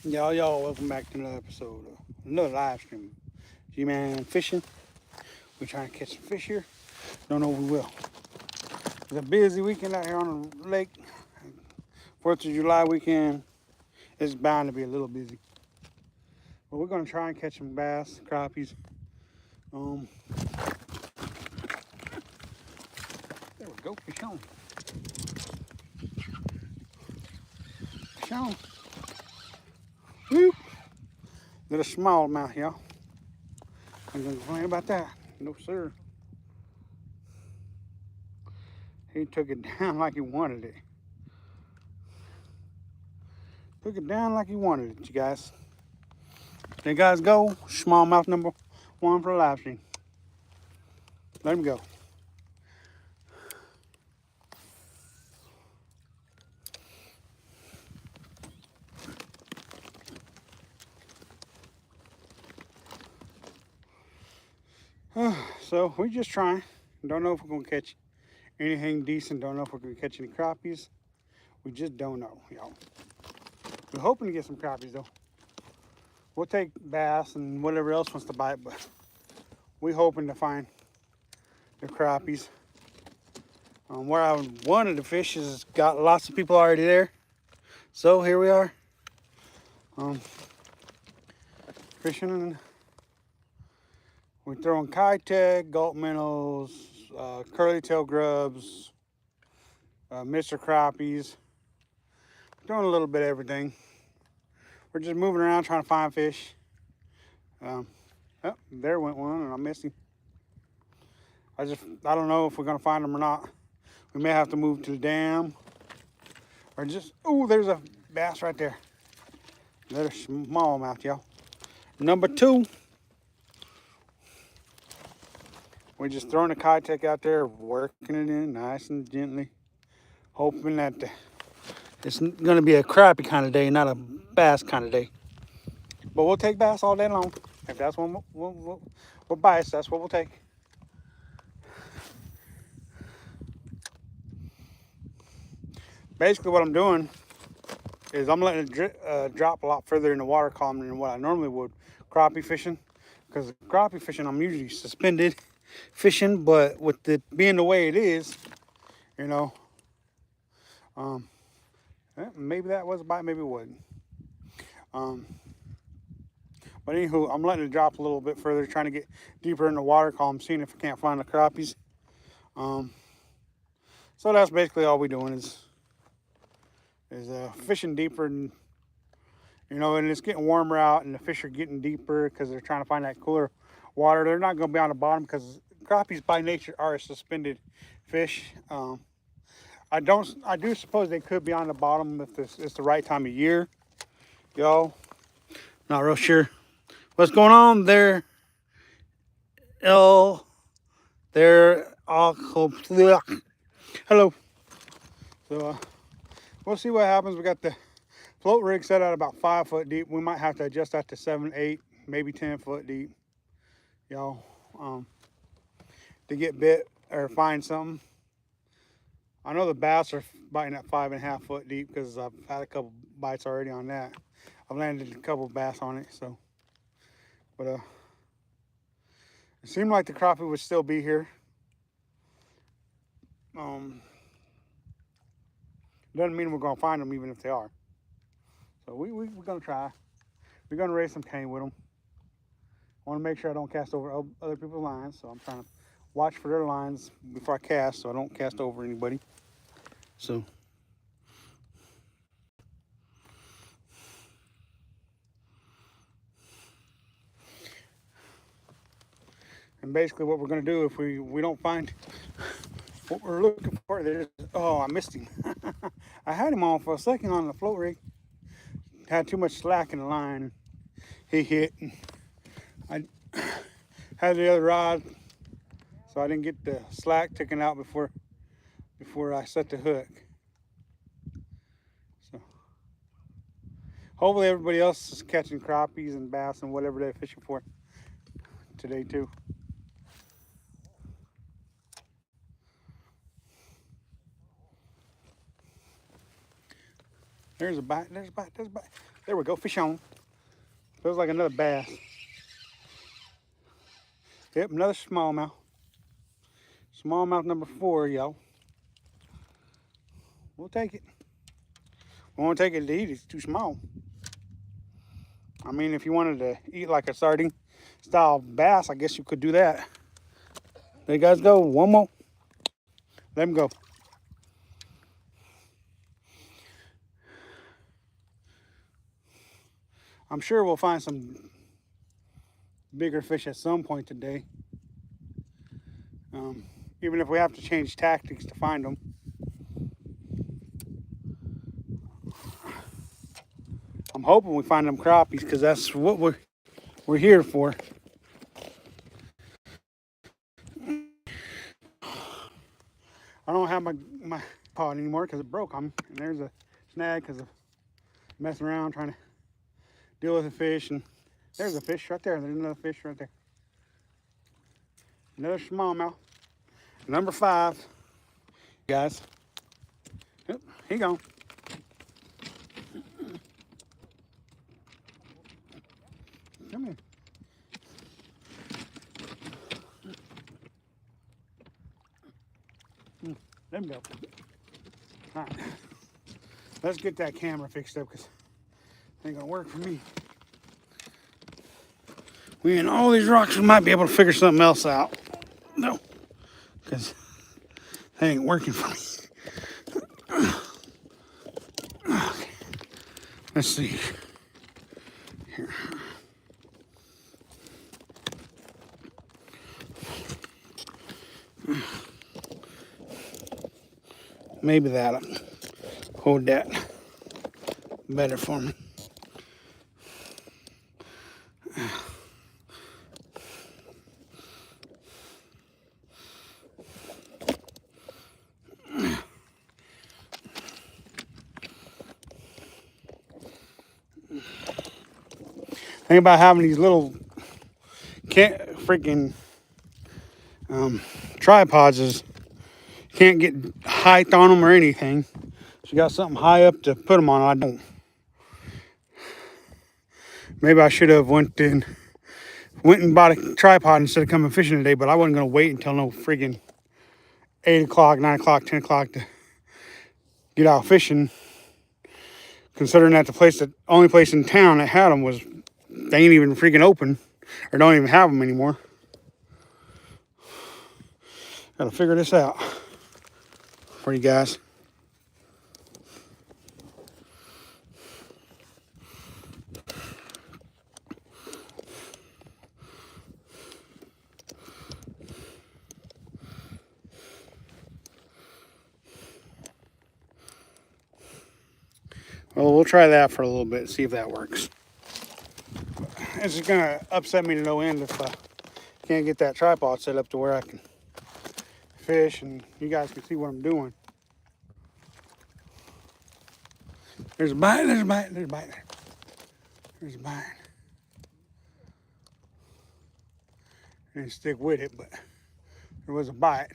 Y'all, welcome back to another episode of another live stream. G-Man fishing. We're trying to catch some fish here. Don't know if we will. It's a busy weekend out here on the lake. 4th of July weekend. It's bound to be a little busy. But we're gonna try and catch some bass, crappies. There we go, fish on. Fish on. Whoop. Little smallmouth, y'all. I'm gonna complain about that. No, sir. He took it down like he wanted it. Took it down like he wanted it, you guys. There you guys go. Smallmouth number 1 for the live stream. Let him go. So we're just trying. Don't know if we're gonna catch anything decent. Don't know if we're gonna catch any crappies. We just don't know, y'all. We're hoping to get some crappies though. We'll take bass and whatever else wants to bite, but we're hoping to find the crappies. Where I wanted to fish has got lots of people already there. So here we are. Fishing, and we're throwing kiteg, gulp minnows, curly tail grubs, Mr. Crappies. Doing a little bit of everything. We're just moving around trying to find fish. Oh, there went one and I missed him. I don't know if we're gonna find him or not. We may have to move to the dam or just, oh, there's a bass right there. There's smallmouth, y'all. Number 2. We're just throwing the kiteg out there, working it in nice and gently, hoping that it's gonna be a crappie kind of day, not a bass kind of day. But we'll take bass all day long. If that's what we'll bites, that's what we'll take. Basically what I'm doing is I'm letting it drop a lot further in the water column than what I normally would crappie fishing. Because crappie fishing, I'm usually suspended fishing, but with it being the way it is, you know, maybe that was a bite, maybe it wasn't. But anywho, I'm letting it drop a little bit further, trying to get deeper in the water column, seeing if I can't find the crappies. So that's basically all we're doing is fishing deeper, and you know, and it's getting warmer out, and the fish are getting deeper because they're trying to find that cooler water. They're not going to be on the bottom because crappies by nature are a suspended fish. I do suppose they could be on the bottom if it's the right time of year, y'all. Not real sure what's going on there. They're all hello. So we'll see what happens. We got the float rig set at about 5 foot deep. We might have to adjust that to 7, 8, maybe 10 foot deep, y'all, to get bit or find something. I know the bass are biting at 5.5 foot deep because I've had a couple bites already on that. I've landed a couple bass on it, so. But it seemed like the crappie would still be here. Doesn't mean we're gonna find them even if they are. So we're gonna try. We're gonna raise some cane with them. I want to make sure I don't cast over other people's lines, so I'm trying to watch for their lines before I cast, so I don't cast over anybody. So. And basically what we're gonna do if we don't find what we're looking for, oh, I missed him. I had him on for a second on the float rig. Had too much slack in the line. He hit. I had the other rod, so I didn't get the slack taken out before I set the hook. So hopefully everybody else is catching crappies and bass and whatever they're fishing for today too. There's a bite, there's a bite, there's a bite. There we go, fish on. Feels like another bass. Yep, another smallmouth. Smallmouth number 4, y'all. We'll take it. We won't take it to eat, it's too small. I mean, if you wanted to eat like a sardine style bass, I guess you could do that. There you guys go, one more. Let him go. I'm sure we'll find some bigger fish at some point today. Even if we have to change tactics to find them. I'm hoping we find them crappies because that's what we're here for. I don't have my pod anymore because it broke on me. And there's a snag because of messing around trying to deal with the fish. And there's a fish right there. There's another fish right there. Another smallmouth. Number 5, guys. Yep, he gone. Come here. Let him go. All right. Let's get that camera fixed up because it ain't gonna work for me. We in all these rocks, we might be able to figure something else out. No, because that ain't working for me. Okay. Let's see. Here. Maybe that'll hold that better for me. Think about having these little freaking tripods is you can't get height on them or anything. So you got something high up to put them on. I don't. Maybe I should have went and bought a tripod instead of coming fishing today, but I wasn't gonna wait until no friggin' 8 o'clock, 9 o'clock, 10 o'clock to get out fishing. Considering that the only place in town that had them was, they ain't even freaking open or don't even have them anymore. Gotta figure this out for you guys. Well, we'll try that for a little bit, see if that works. It's just gonna upset me to no end if I can't get that tripod set up to where I can fish and you guys can see what I'm doing. There's a bite, there's a bite, there's a bite there. There's a bite. I didn't stick with it, but there was a bite.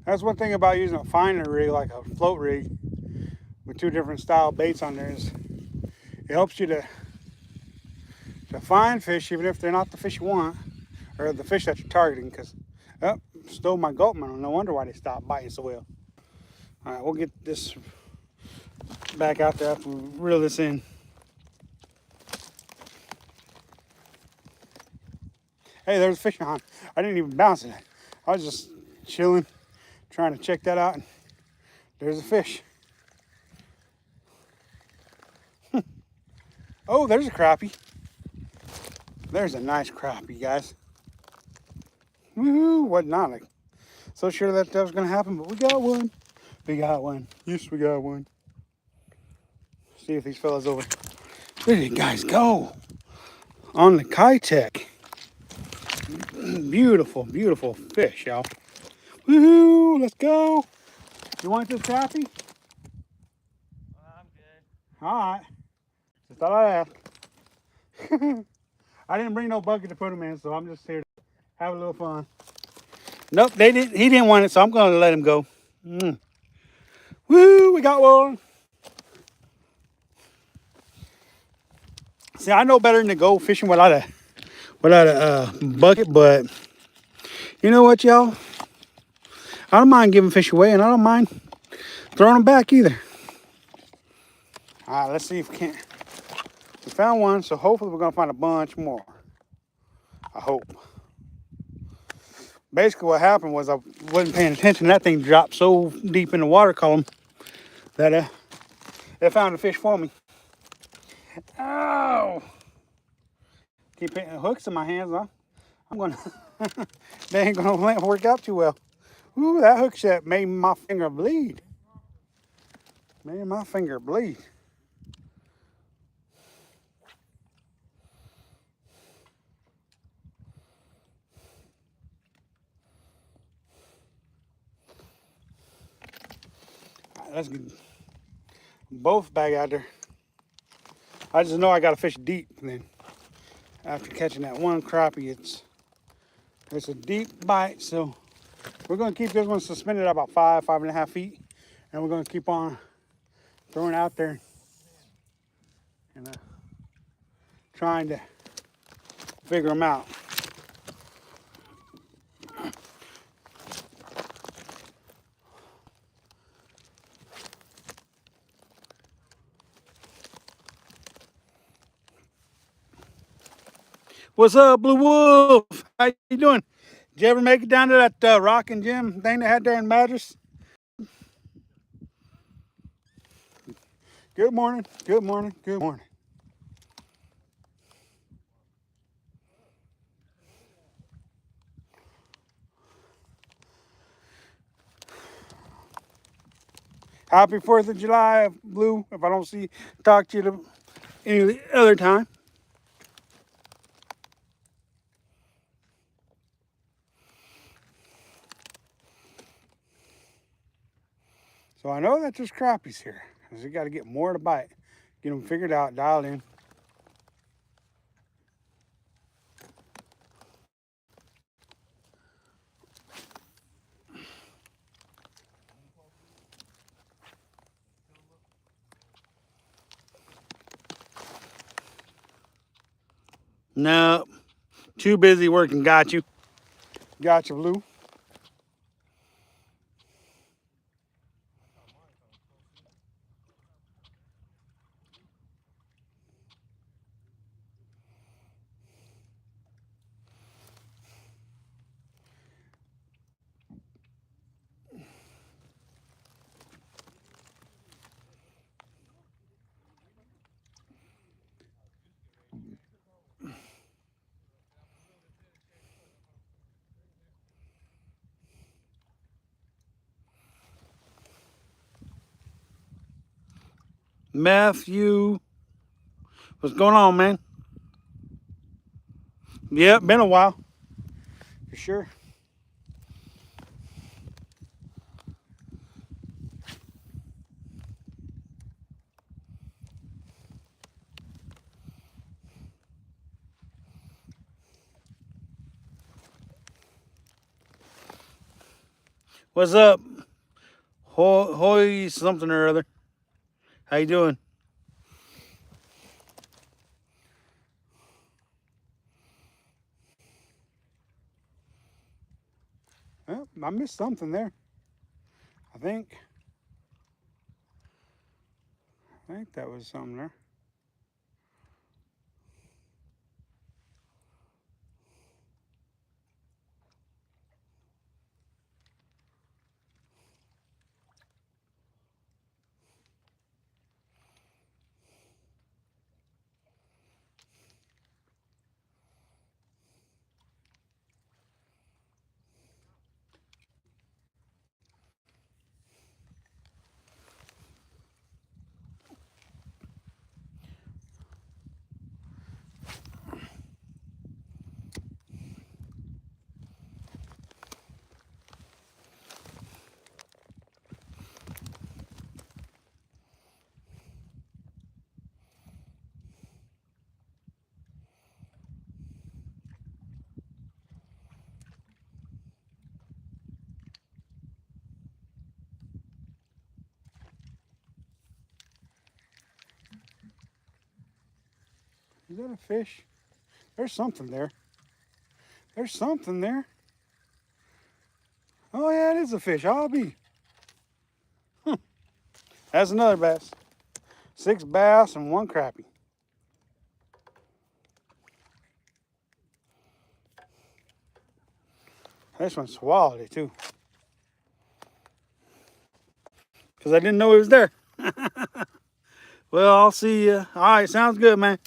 That's one thing about using a finer rig, like a float rig, with 2 different style baits on there, is it helps you to find fish, even if they're not the fish you want, or the fish that you're targeting, because, oh, stole my gulp minnow. No wonder why they stopped biting so well. All right, we'll get this back out there after we reel this in. Hey, there's a fish on. I didn't even bounce it. I was just chilling, trying to check that out, and there's a fish. Oh, there's a crappie. There's a nice crappie, guys. Woohoo! What not like so sure that was gonna happen, but we got one. We got one. Yes, we got one. See if these fellas over. Where did you guys go? On the Kitech. Beautiful, beautiful fish, y'all. Woohoo! Let's go. You want this crappie? I'm good. All right. Just thought I'd ask. I didn't bring no bucket to put them in, so I'm just here to have a little fun. Nope, they didn't. He didn't want it, so I'm gonna let him go. Mm. Woo, we got one. See, I know better than to go fishing without a bucket, but you know what, y'all? I don't mind giving fish away, and I don't mind throwing them back either. All right, let's see if we can't. We found one, so hopefully we're gonna find a bunch more. I hope. Basically, what happened was I wasn't paying attention. That thing dropped so deep in the water column that it found a fish for me. Ow! Keep hitting hooks in my hands, huh? I'm gonna. They ain't gonna work out too well. Ooh, that hook set made my finger bleed. Made my finger bleed. All right, let's get both back out there. I just know I gotta fish deep. And then after catching that one crappie, it's a deep bite. So we're gonna keep this one suspended at about 5.5 feet, and we're gonna keep on throwing out there and trying to figure them out. What's up, Blue Wolf? How you doing? Did you ever make it down to that rock and gym thing they had there in Madras? Good morning. Good morning. Good morning. Happy 4th of July, Blue. If I don't talk to you any other time. So I know that there's crappies here. Because we got to get more to bite. Get them figured out, dialed in. No, too busy working. Got you. Got you, Blue. Matthew. What's going on, man? Yep, been a while. For sure. What's up? Hoy something or other. How you doing? Well, I missed something there. I think that was something there. Is that a fish? There's something there. There's something there. Oh yeah, it is a fish. I'll be. That's another bass. 6 bass and 1 crappie. This one swallowed it too. Because I didn't know it was there. Well, I'll see you. All right, sounds good, man.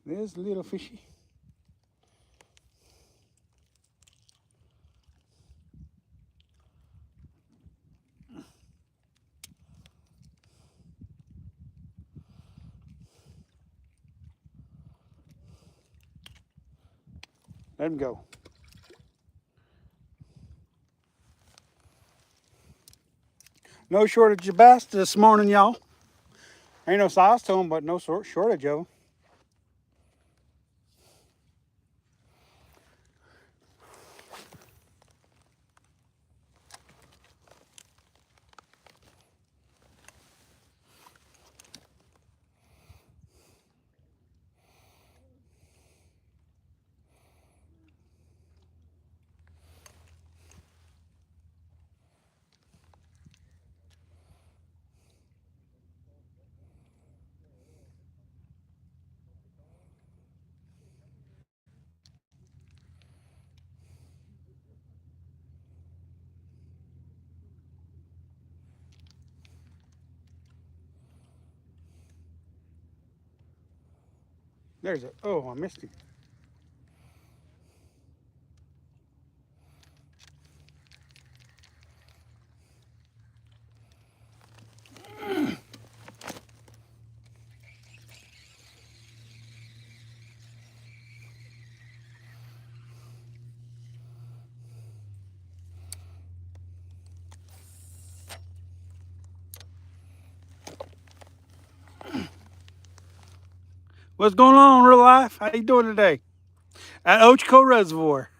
This little fishy. Let him go. No shortage of bass this morning, y'all. Ain't no size to them, but no shortage of them. There's a, oh, I missed him. What's going on, real life? How you doing today? At Ochoco Reservoir,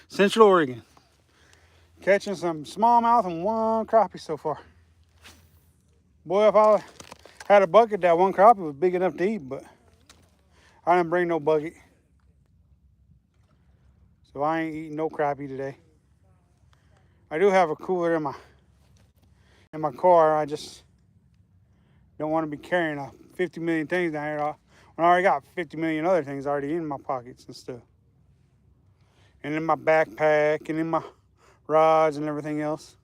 Central Oregon. Catching some smallmouth and 1 crappie so far. Boy, if I had a bucket, that 1 crappie was big enough to eat, but I didn't bring no bucket. So I ain't eating no crappie today. I do have a cooler in my car. I just don't want to be carrying 50 million things down here when I already got 50 million other things already in my pockets and stuff. And in my backpack and in my rods and everything else.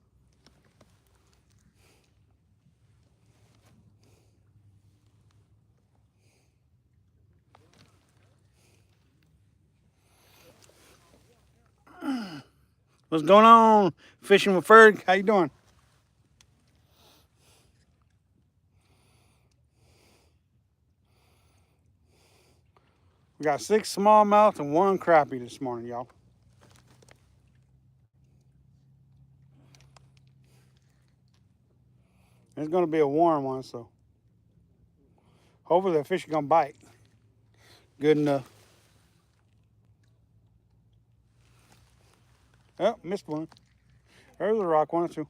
What's going on? Fishing with Ferg. How you doing? We got 6 smallmouth and 1 crappie this morning, y'all. It's gonna be a warm one, so hopefully the fish are gonna bite. Good enough. Oh, missed one. There's a rock, 1 or 2.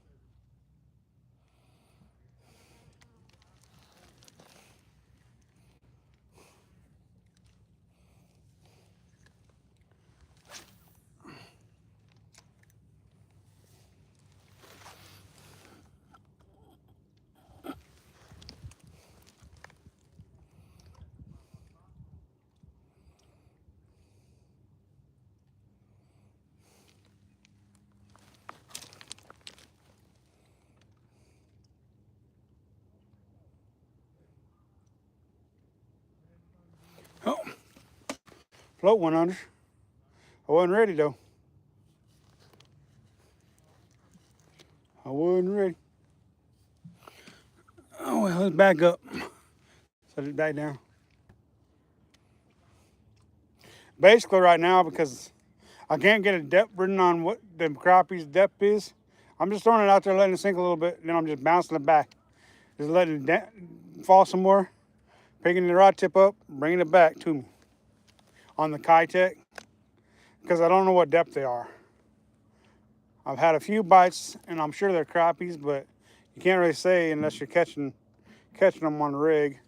Oh, float went under. I wasn't ready though. I wasn't ready. Oh well, let's back up. Set it back down. Basically right now, because I can't get a depth written on what the crappie's depth is, I'm just throwing it out there, letting it sink a little bit, and then I'm just bouncing it back. Just letting it fall some more, picking the rod tip up, bringing it back to me on the Kitech, because I don't know what depth they are. I've had a few bites, and I'm sure they're crappies, but You can't really say unless you're catching them on the rig.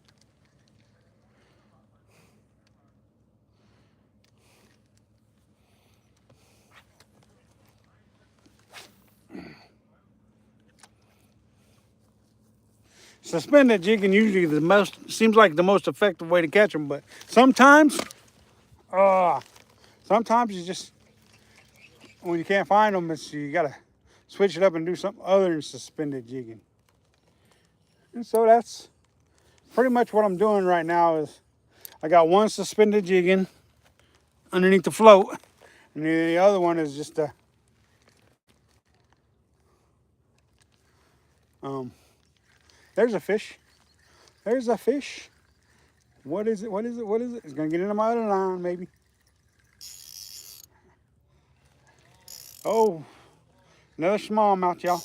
Suspended jigging usually seems like the most effective way to catch them, but sometimes you just, when you can't find them, you gotta switch it up and do something other than suspended jigging. And so that's pretty much what I'm doing right now. Is I got one suspended jigging underneath the float, and the other one is just there's a fish. There's a fish. What is it? What is it? What is it? It's gonna get into my other line, maybe. Oh, another smallmouth, y'all.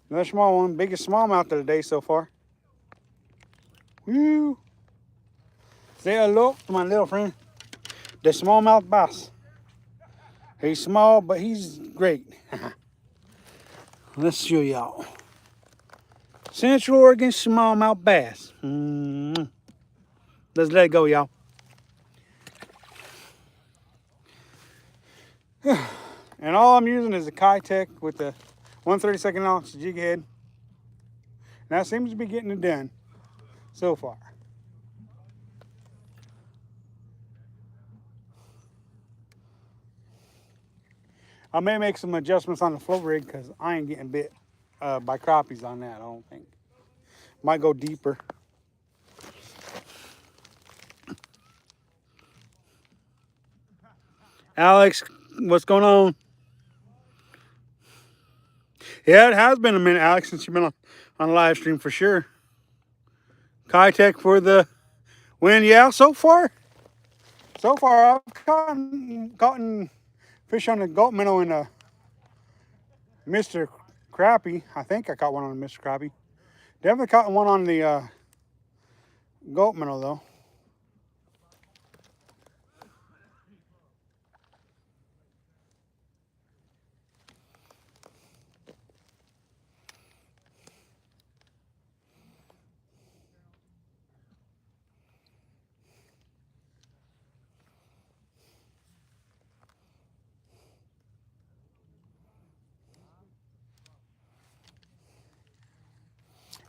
Another small one. Biggest smallmouth of the day so far. Woo! Say hello to my little friend, the smallmouth bass. He's small, but he's great. Let's show y'all. Central Oregon smallmouth bass. Let's let it go, y'all. And all I'm using is a Kitech with the 1/32 ounce jig head. And that seems to be getting it done so far. I may make some adjustments on the float rig because I ain't getting bit by crappies on that, I don't think. Might go deeper. Alex, what's going on? Yeah, it has been a minute, Alex, since you've been on a live stream for sure. Kitech for the win. Yeah, so far I've caught fish on the gulp minnow and Mr. Crappie. I think I caught one on the Mr. Crappie. Definitely caught one on the gulp minnow though.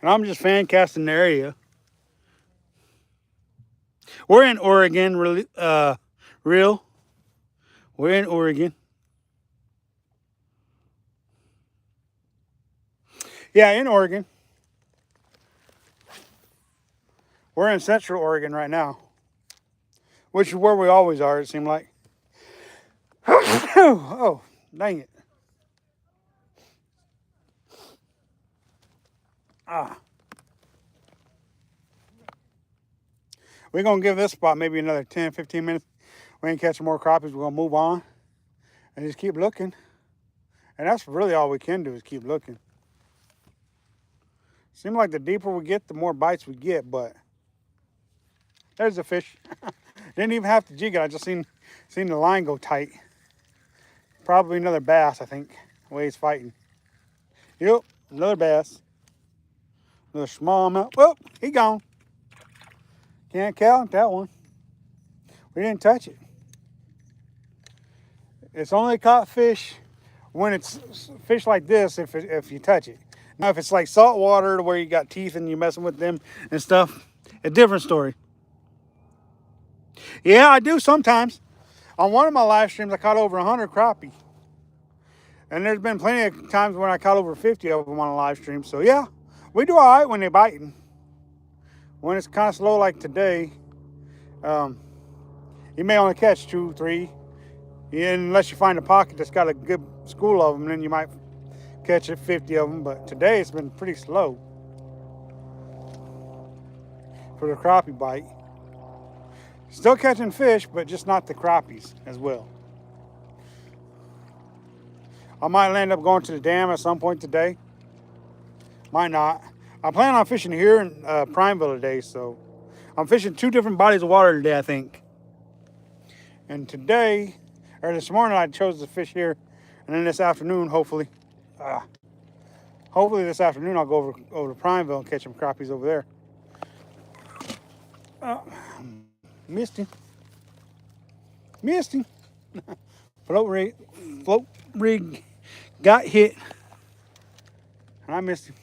And I'm just fan casting the area. We're in Oregon, real. We're in Oregon. Yeah, in Oregon. We're in Central Oregon right now, which is where we always are, it seemed like. Oh, dang it. We're going to give this spot maybe another 10, 15 minutes. We ain't catching more crappies. We're going to move on and just keep looking. And that's really all we can do is keep looking. Seems like the deeper we get, the more bites we get, but there's a fish. Didn't even have to jig it. I just seen the line go tight. Probably another bass, I think, the way he's fighting. Yep, another bass. Another smallmouth. Well, he gone. Can't count that one. We didn't touch it. It's only caught fish when it's fish like this if you touch it. Now, if it's like salt water where you got teeth and you're messing with them and stuff, a different story. Yeah, I do sometimes. On one of my live streams, I caught over 100 crappie. And there's been plenty of times when I caught over 50 of them on a live stream. So yeah, we do all right when they're biting. When it's kind of slow like today, you may only catch 2, 3. Unless you find a pocket that's got a good school of them, then you might catch 50 of them. But today it's been pretty slow for the crappie bite. Still catching fish, but just not the crappies as well. I might end up going to the dam at some point today. Might not. I plan on fishing here in Primeville today, so I'm fishing 2 different bodies of water today, I think. And today, or this morning, I chose to fish here, and then this afternoon, hopefully, Hopefully this afternoon I'll go over to Primeville and catch some crappies over there. Missed him. Missed him. float rig got hit. And I missed him.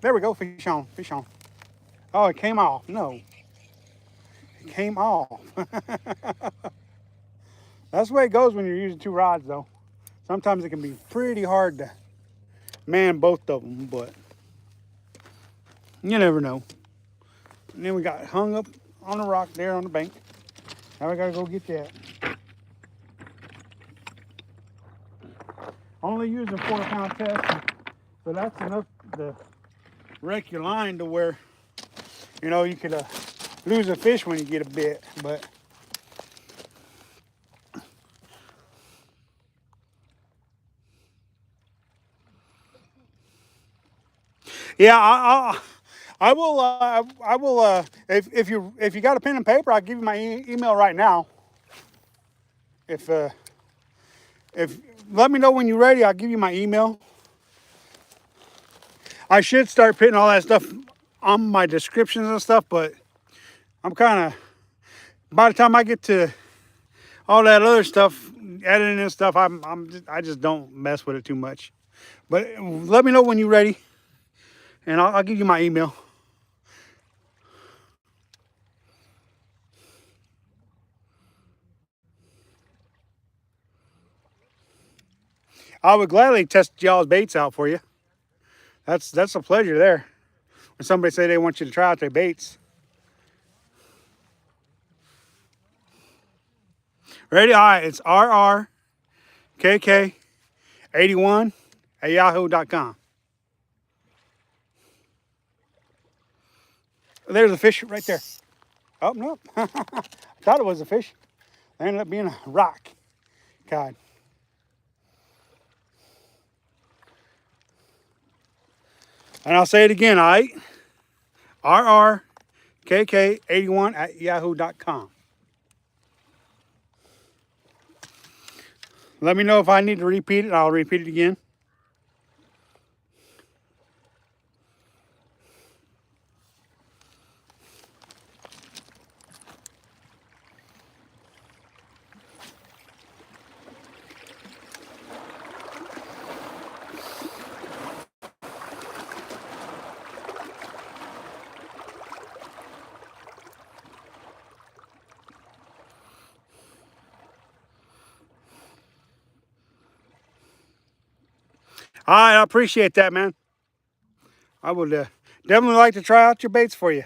There we go. Fish on. Fish on. Oh, it came off. No. It came off. That's the way it goes when you're using two rods, though. Sometimes it can be pretty hard to man both of them, but you never know. And then we got hung up on a rock there on the bank. Now we gotta go get that. Only using 4-pound test, so that's enough to wreck your line to where, you know, you could lose a fish when you get a bit, but yeah, I will. I will. If you got a pen and paper, I'll give you my email right now. If let me know when you're ready, I'll give you my email. I should start putting all that stuff on my descriptions and stuff, but I'm kind of, by the time I get to all that other stuff, editing and stuff, I just don't mess with it too much. But let me know when you're ready, and I'll give you my email. I would gladly test y'all's baits out for you. That's a pleasure there. When somebody say they want you to try out their baits. Ready? All right, it's rrkk81@yahoo.com. There's a fish right there. Oh, no. I thought it was a fish. It ended up being a rock. God. And I'll say it again, all right? rrkk81@yahoo.com. Let me know if I need to repeat it. I'll repeat it again. All right, I appreciate that, man. I would definitely like to try out your baits for you.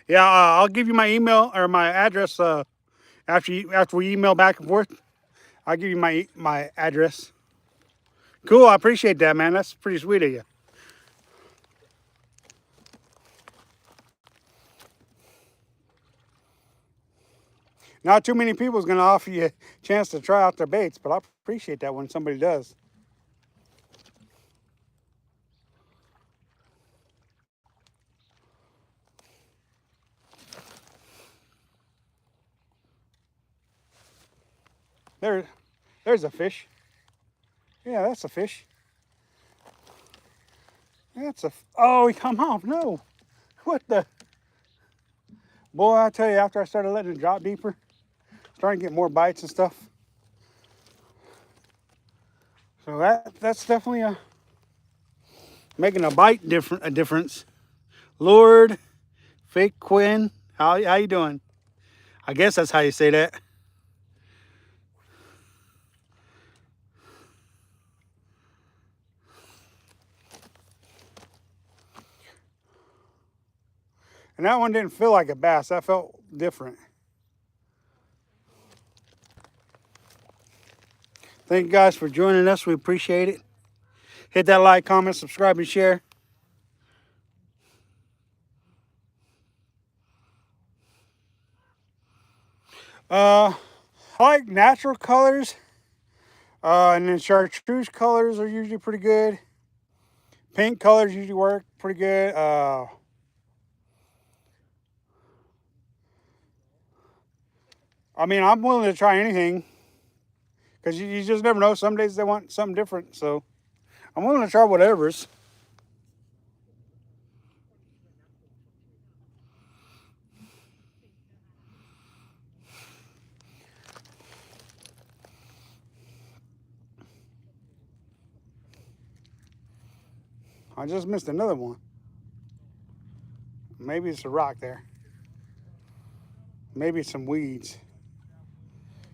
Yeah, I'll give you my email or my address after we email back and forth. I'll give you my address. Cool, I appreciate that, man. That's pretty sweet of you. Not too many people is going to offer you a chance to try out their baits, but I appreciate that when somebody does. There's a fish. Yeah, that's a fish. Oh, he come off. No. What the? Boy, I tell you, after I started letting it drop deeper, starting to get more bites and stuff. So that's definitely making a difference. Lord, Fake Quinn, how you doing? I guess that's how you say that. And that one didn't feel like a bass. That felt different. Thank you guys for joining us. We appreciate it. Hit that like, comment, subscribe, and share. I like natural colors. And then chartreuse colors are usually pretty good. Pink colors usually work pretty good. I mean, I'm willing to try anything because you just never know. Some days they want something different, so I'm willing to try whatever's. I just missed another one. Maybe it's a rock there. Maybe it's some weeds.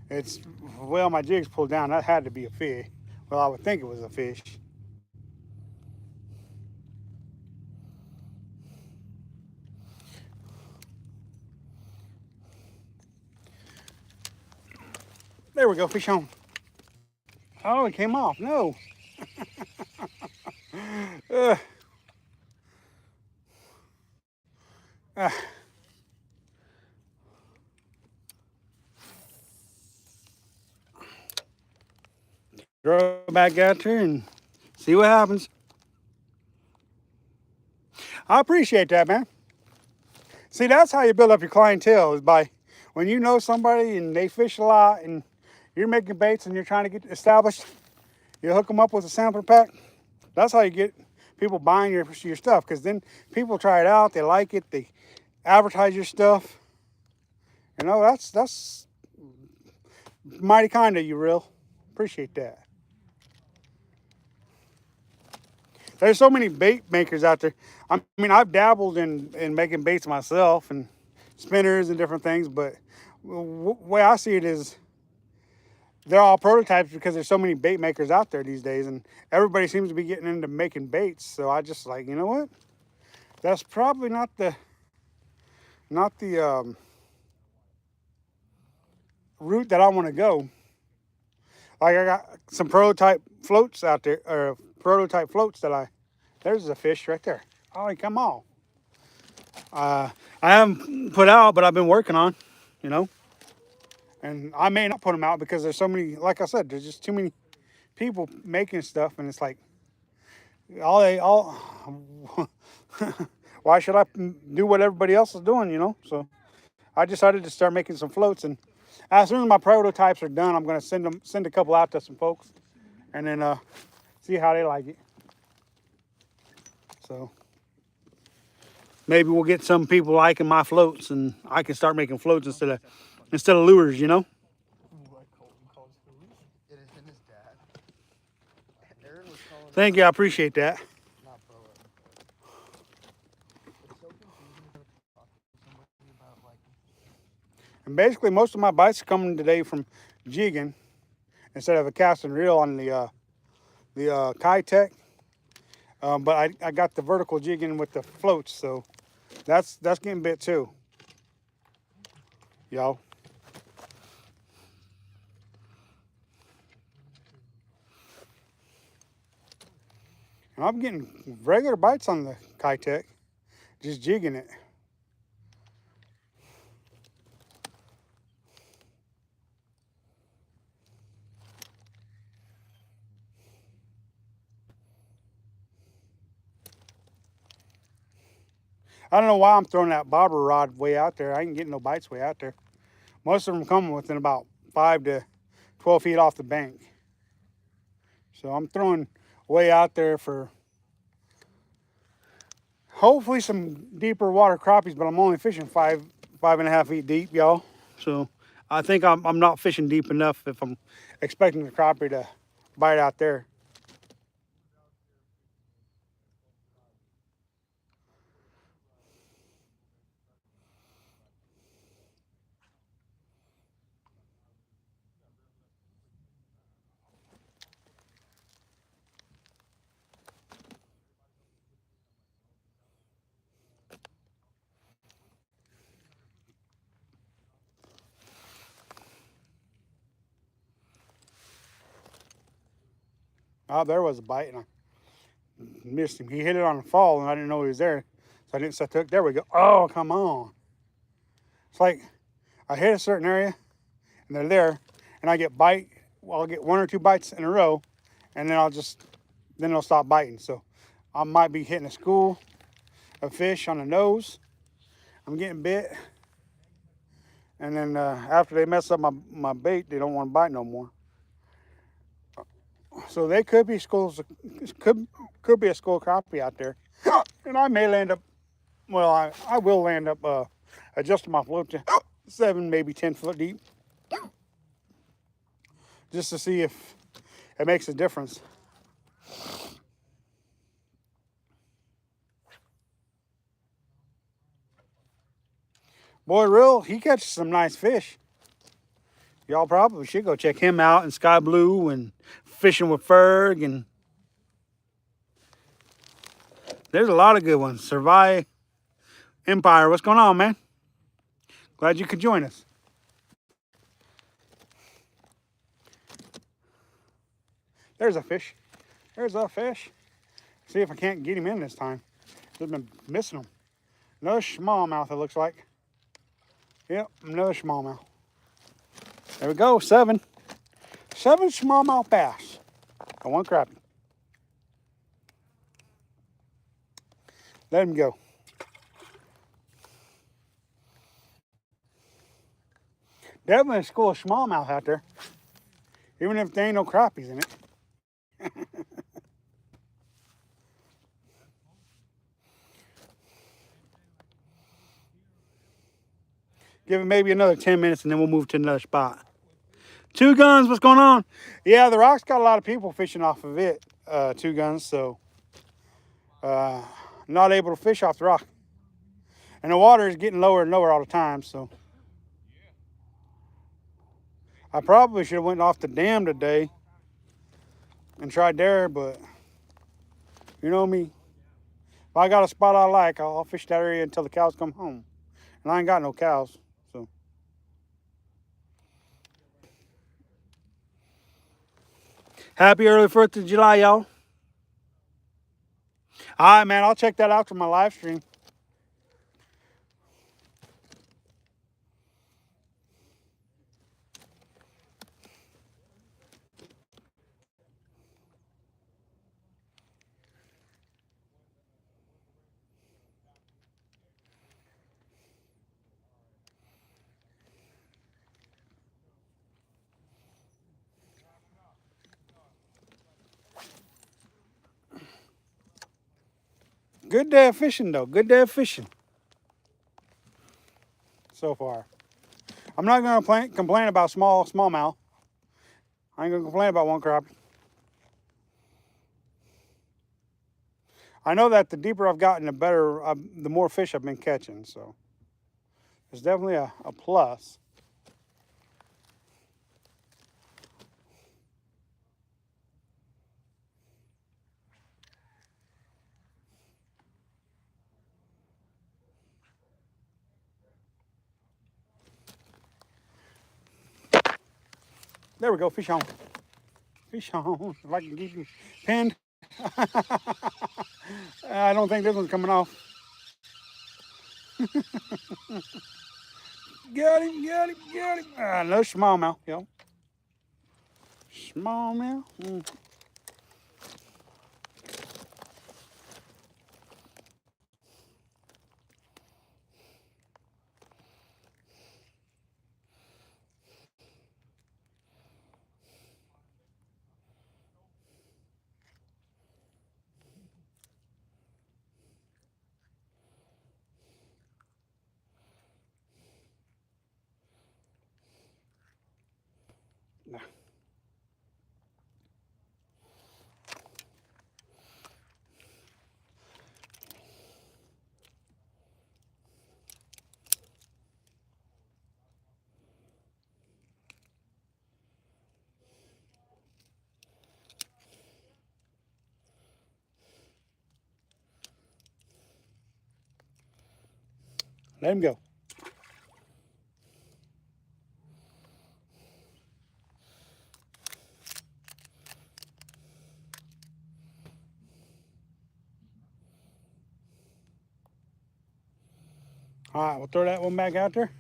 It's, well, my jig's pulled down. That had to be a fish. Well, I would think it was a fish. There we go, fish on. Oh, it came off. No. uh, uh, throw it back out there and see what happens. I appreciate that, man. See, that's how you build up your clientele, is by when you know somebody and they fish a lot and you're making baits and you're trying to get established, you hook them up with a sampler pack. That's how you get people buying your stuff, because then people try it out, they like it, they advertise your stuff. You know, that's mighty kind of you, real. Appreciate that. There's so many bait makers out there. I mean, I've dabbled in making baits myself and spinners and different things, but the way I see it is they're all prototypes because there's so many bait makers out there these days, and everybody seems to be getting into making baits. So I just like, you know what? That's probably not the route that I want to go. Like, I got some prototype floats out there, or prototype floats that there's a fish right there. Oh, he come on. I haven't put out, but I've been working on, you know. And I may not put them out because there's so many, like I said, there's just too many people making stuff, and it's like, why should I do what everybody else is doing, you know? So I decided to start making some floats, and as soon as my prototypes are done, I'm gonna send a couple out to some folks, and then see how they like it. So maybe we'll get some people liking my floats, and I can start making floats instead of lures, you know. Thank you, I appreciate that. And basically, most of my bites are coming today from jigging instead of a cast and reel on the Kitech. But I got the vertical jigging with the floats, so that's getting bit too, y'all. And I'm getting regular bites on the Kitech, just jigging it. I don't know why I'm throwing that bobber rod way out there. I ain't getting no bites way out there. Most of them come within about 5 to 12 feet off the bank. So I'm throwing way out there for hopefully some deeper water crappies, but I'm only fishing 5.5 feet deep, y'all. So I think I'm not fishing deep enough if I'm expecting the crappie to bite out there. Oh, there was a bite, and I missed him. He hit it on the fall, and I didn't know he was there, so I didn't set the hook. There we go. Oh, come on. It's like I hit a certain area, and they're there, and I get bite. Well, I'll get 1 or 2 bites in a row, and then they'll stop biting. So I might be hitting a school of fish on the nose. I'm getting bit, And then after they mess up my bait, they don't want to bite no more. So they could be schools, could be a school crappie out there. And I may land up, well, I will land up adjusting my float to 7, maybe 10 foot deep, just to see if it makes a difference. Boy, Real, he catches some nice fish. Y'all probably should go check him out in Sky Blue and Fishing with Ferg, and there's a lot of good ones. Survive Empire, what's going on, man? Glad you could join us. There's a fish. There's a fish. See if I can't get him in this time. Just been missing him. Another smallmouth, it looks like. Yep, another smallmouth. There we go, 7. 7 smallmouth bass. And 1 crappie. Let him go. Definitely a school of smallmouth out there. Even if there ain't no crappies in it. Give it maybe another 10 minutes and then we'll move to another spot. Two Guns, what's going on? Yeah, the rock's got a lot of people fishing off of it, Two Guns, so not able to fish off the rock. And the water is getting lower and lower all the time, so I probably should have went off the dam today and tried there, but you know me. If I got a spot I like, I'll fish that area until the cows come home. And I ain't got no cows, so. Happy early 4th of July, y'all. All right, man, I'll check that out for my live stream. Good day of fishing, though. Good day of fishing so far. I'm not going to complain about smallmouth. I ain't going to complain about 1 crappie. I know that the deeper I've gotten, the more fish I've been catching, so it's definitely a plus. There we go, fish on. Fish on, if I can keep him pinned. I don't think this one's coming off. Got him, got him, got him. Another smallmouth, yo. Smallmouth. Let him go. All right, we'll throw that one back out there.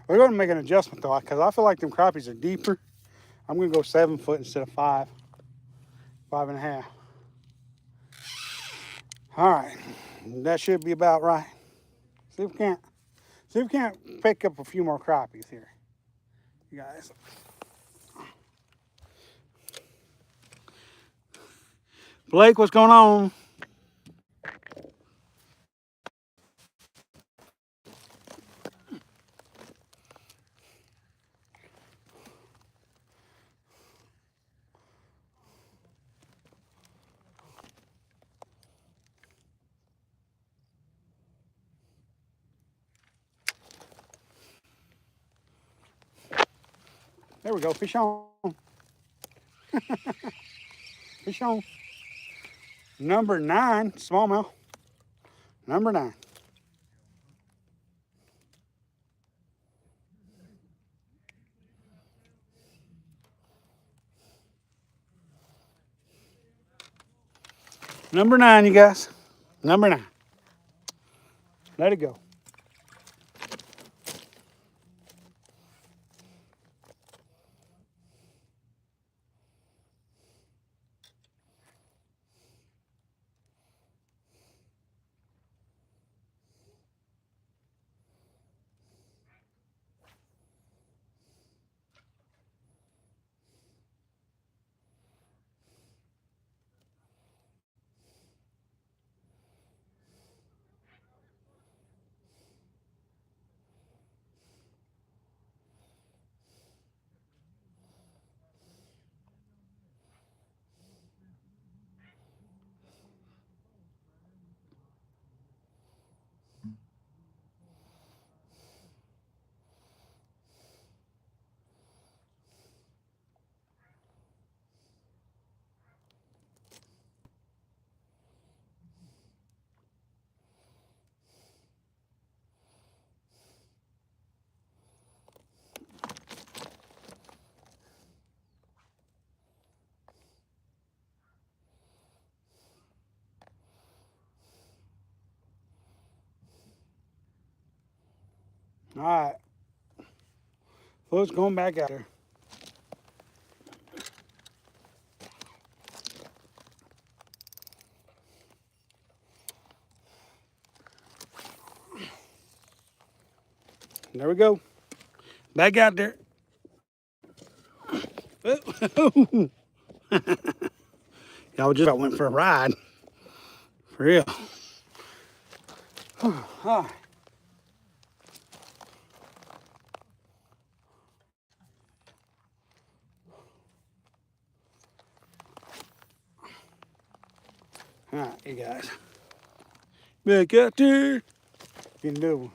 We're going to make an adjustment, though, because I feel like them crappies are deeper. I'm going to go 7 foot instead of 5, 5.5. All right, that should be about right. See if we can't See if we can't pick up a few more crappies here, you guys. Blake, what's going on? There we go, fish on. Fish on. Number 9, smallmouth. Number 9. Number 9, you guys. Number 9. Let it go. All right. Float's going back out there. There we go. Back out there. Y'all just went for a ride. For real. All right, you guys. Back out there. You can do.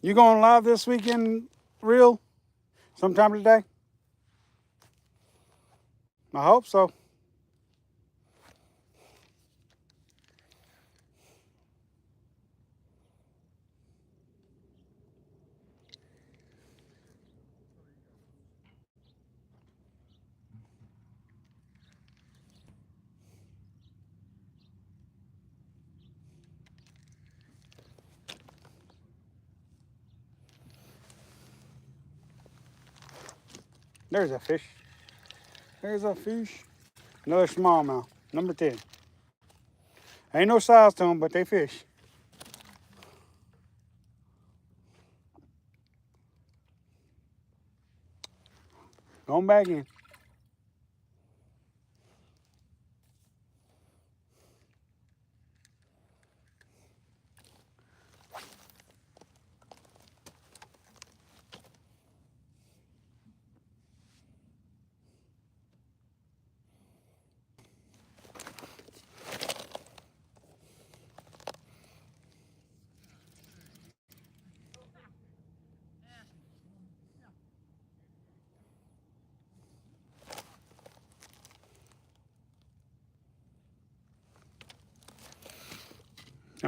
You going live this weekend, real? Sometime today? I hope so. There's a fish. There's a fish. Another smallmouth. Number 10. Ain't no size to them, but they fish. Going back in.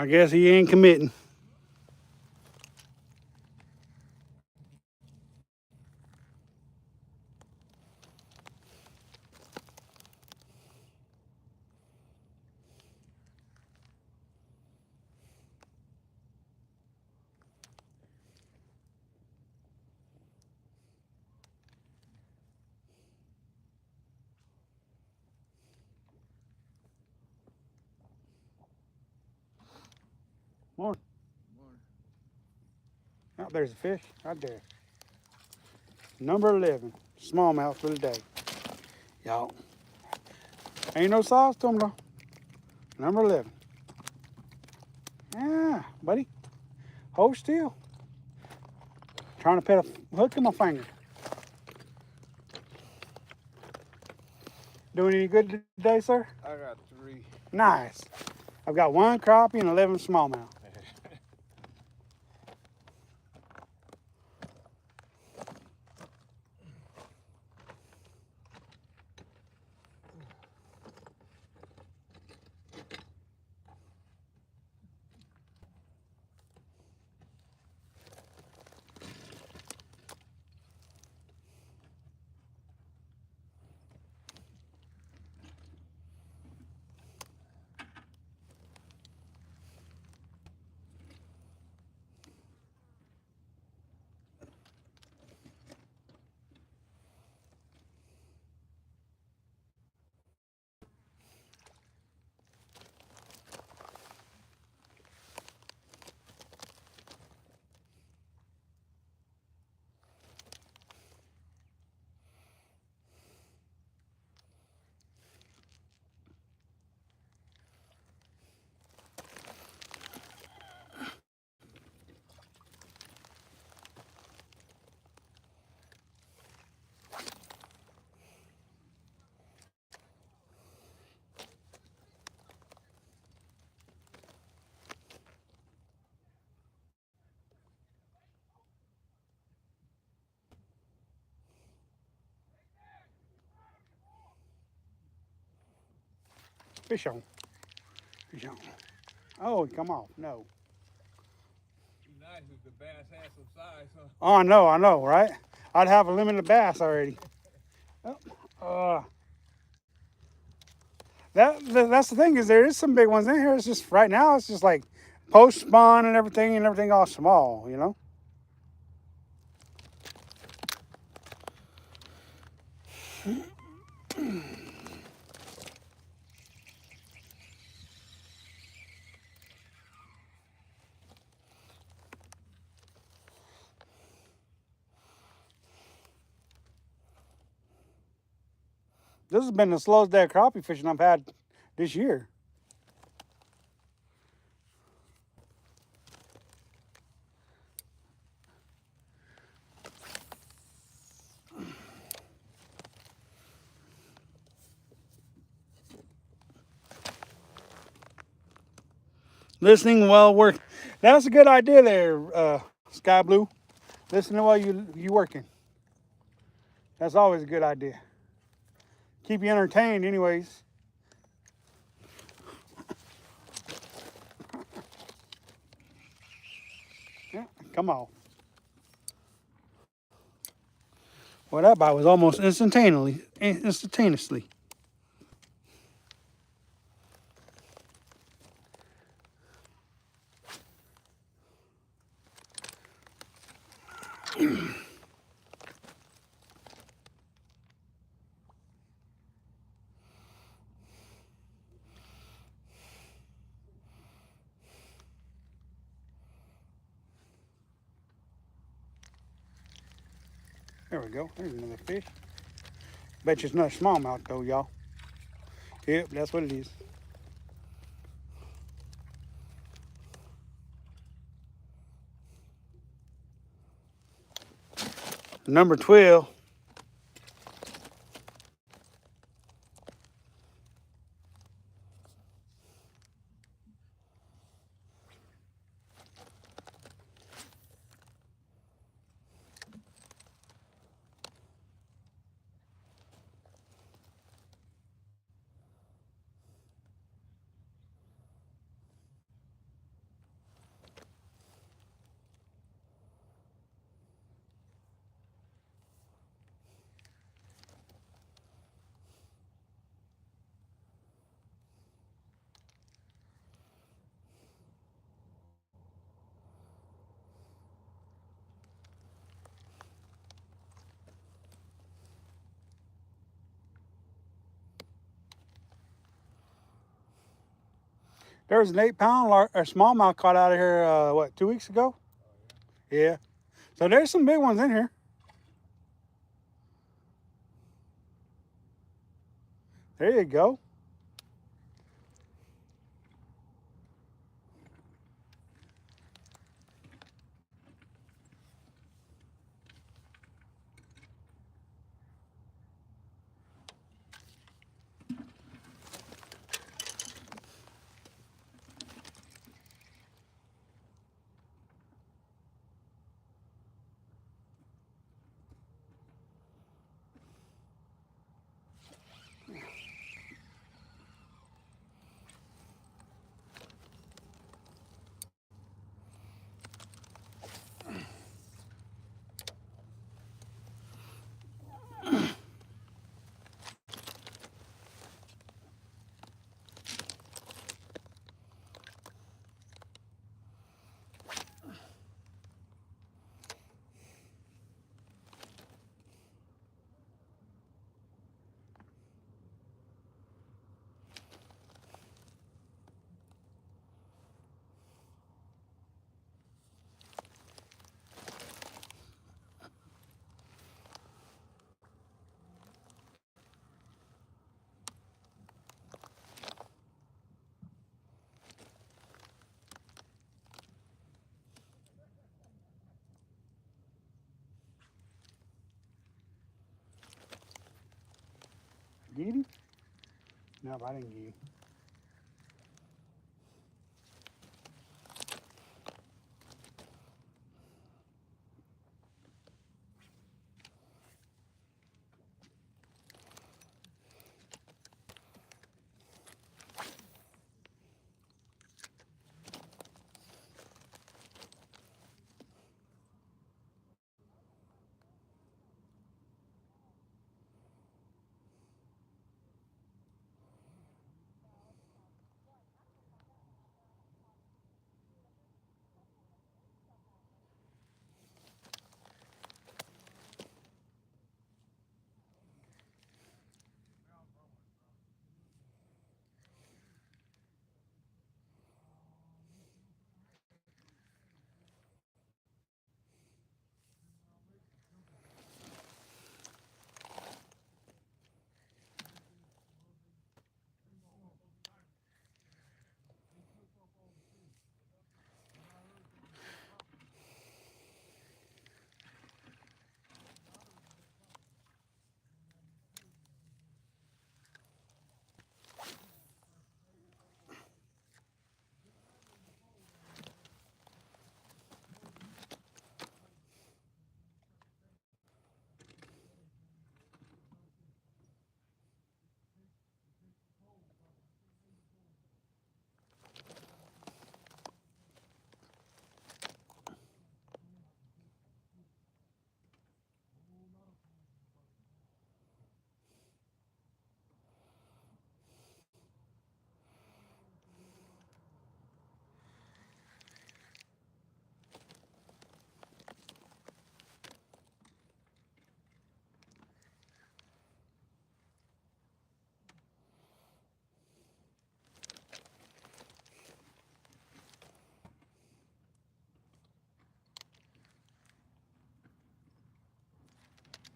I guess he ain't committing. Morning. Oh, there's a fish right there. Number 11, smallmouth for the day. Y'all, ain't no size to them though. Number 11. Yeah, buddy. Hold still. Trying to put a hook in my finger. Doing any good today, sir? I got 3. Nice. I've got 1 crappie and 11 smallmouth. Fish on. Fish on. Oh, come off. No. Nice if the bass had some size, huh? Oh, I know, right? I'd have a limited bass already. Oh, that's the thing is there is some big ones in here. It's just right now it's just like post spawn and everything all small, you know. This has been the slowest day of crappie fishing I've had this year. Listening while work. That's a good idea there, Sky Blue. Listening while you working. That's always a good idea. Keep you entertained anyways. Yeah, come on. Well, that bite was almost instantaneously. There we go. There's another fish. Bet you it's another smallmouth though, y'all. Yep, that's what it is. Number 12. There was an 8-pound smallmouth caught out of here, what, 2 weeks ago? Yeah. So there's some big ones in here. There you go. Get him? No, I didn't get him.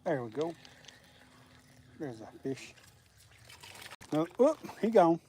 There we go. There's a fish. Oh, whoop, he gone.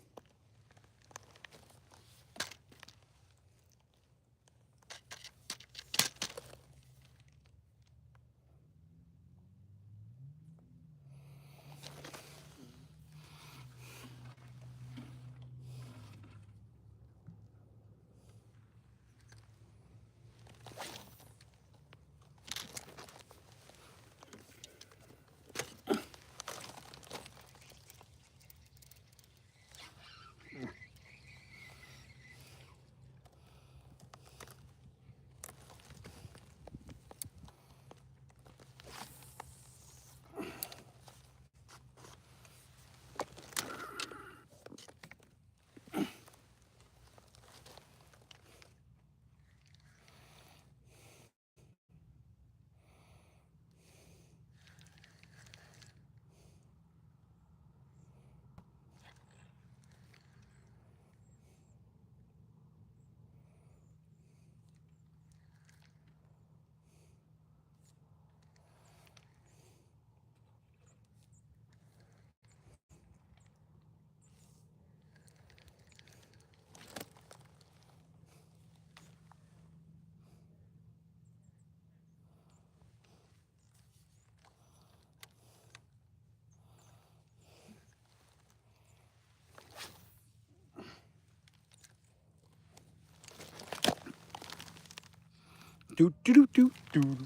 Do do do do do.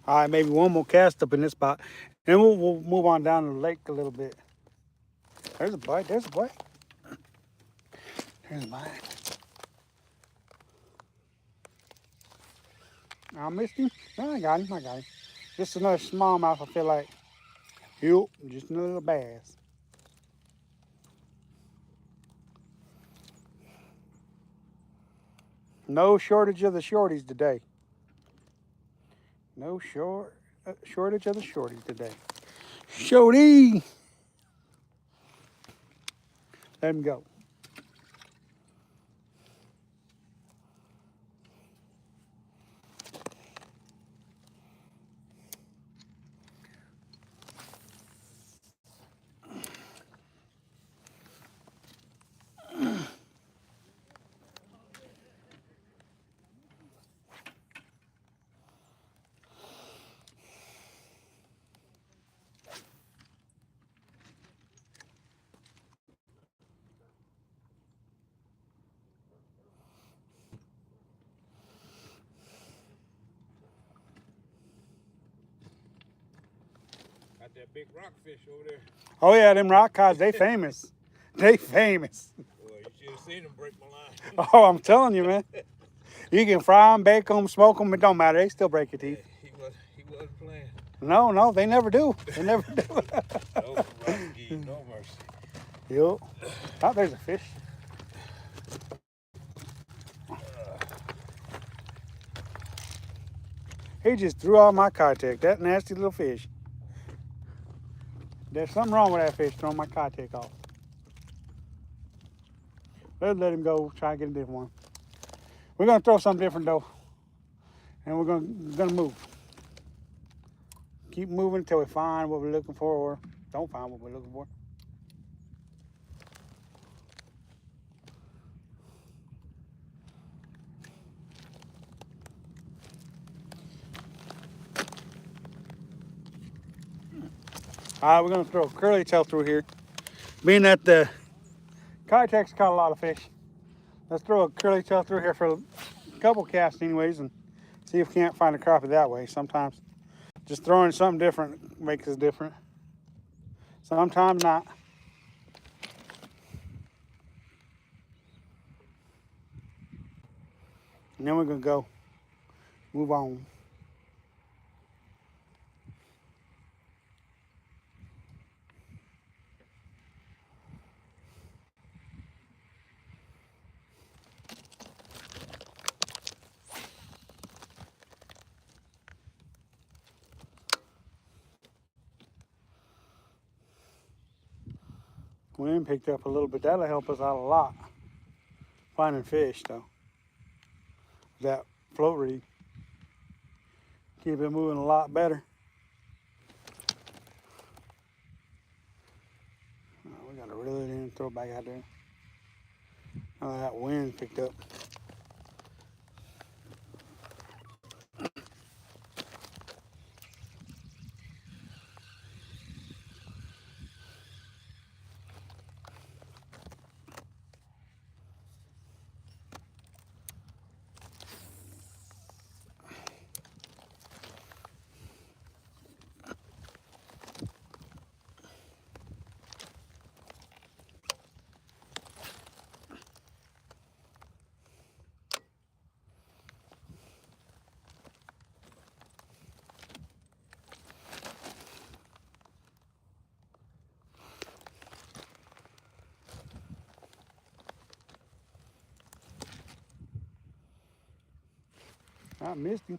All right, maybe one more cast up in this spot, and we'll move on down the lake a little bit. There's a bite. There's a bite. There's a bite. I missed him. No, I got him. I got him. Just another smallmouth. I feel like. Yep, just another little bass. No shortage of the shorties today. No shortage of the shorties today. Shorty! Let him go. Got that big rockfish over there. Oh yeah, them rock cod, they famous. They famous. Well, you should have seen them break my line. Oh, I'm telling you, man. You can fry them, bake them, smoke them, it don't matter. They still break your teeth. He wasn't playing. No, they never do. They never do. No, Rocky, no mercy. Yup. Oh, there's a fish. He just threw all my contact. That nasty little fish. There's something wrong with that fish throwing my contact off. Let's let him go. Try and get a different one. We're gonna throw something different though, and we're gonna move. Keep moving until we find what we're looking for, or don't find what we're looking for. All right, we're gonna throw a curly tail through here. Being that the Kitex caught a lot of fish, let's throw a curly tail through here for a couple casts anyways, and see if we can't find a crappie that way. Sometimes just throwing something different makes us different. Sometimes not. And then we're gonna go move on. Wind picked up a little bit. That'll help us out a lot. Finding fish though. That float reed. Keep it moving a lot better. Oh, we gotta reel it in and throw it back out there. Oh, that wind picked up. I missed him.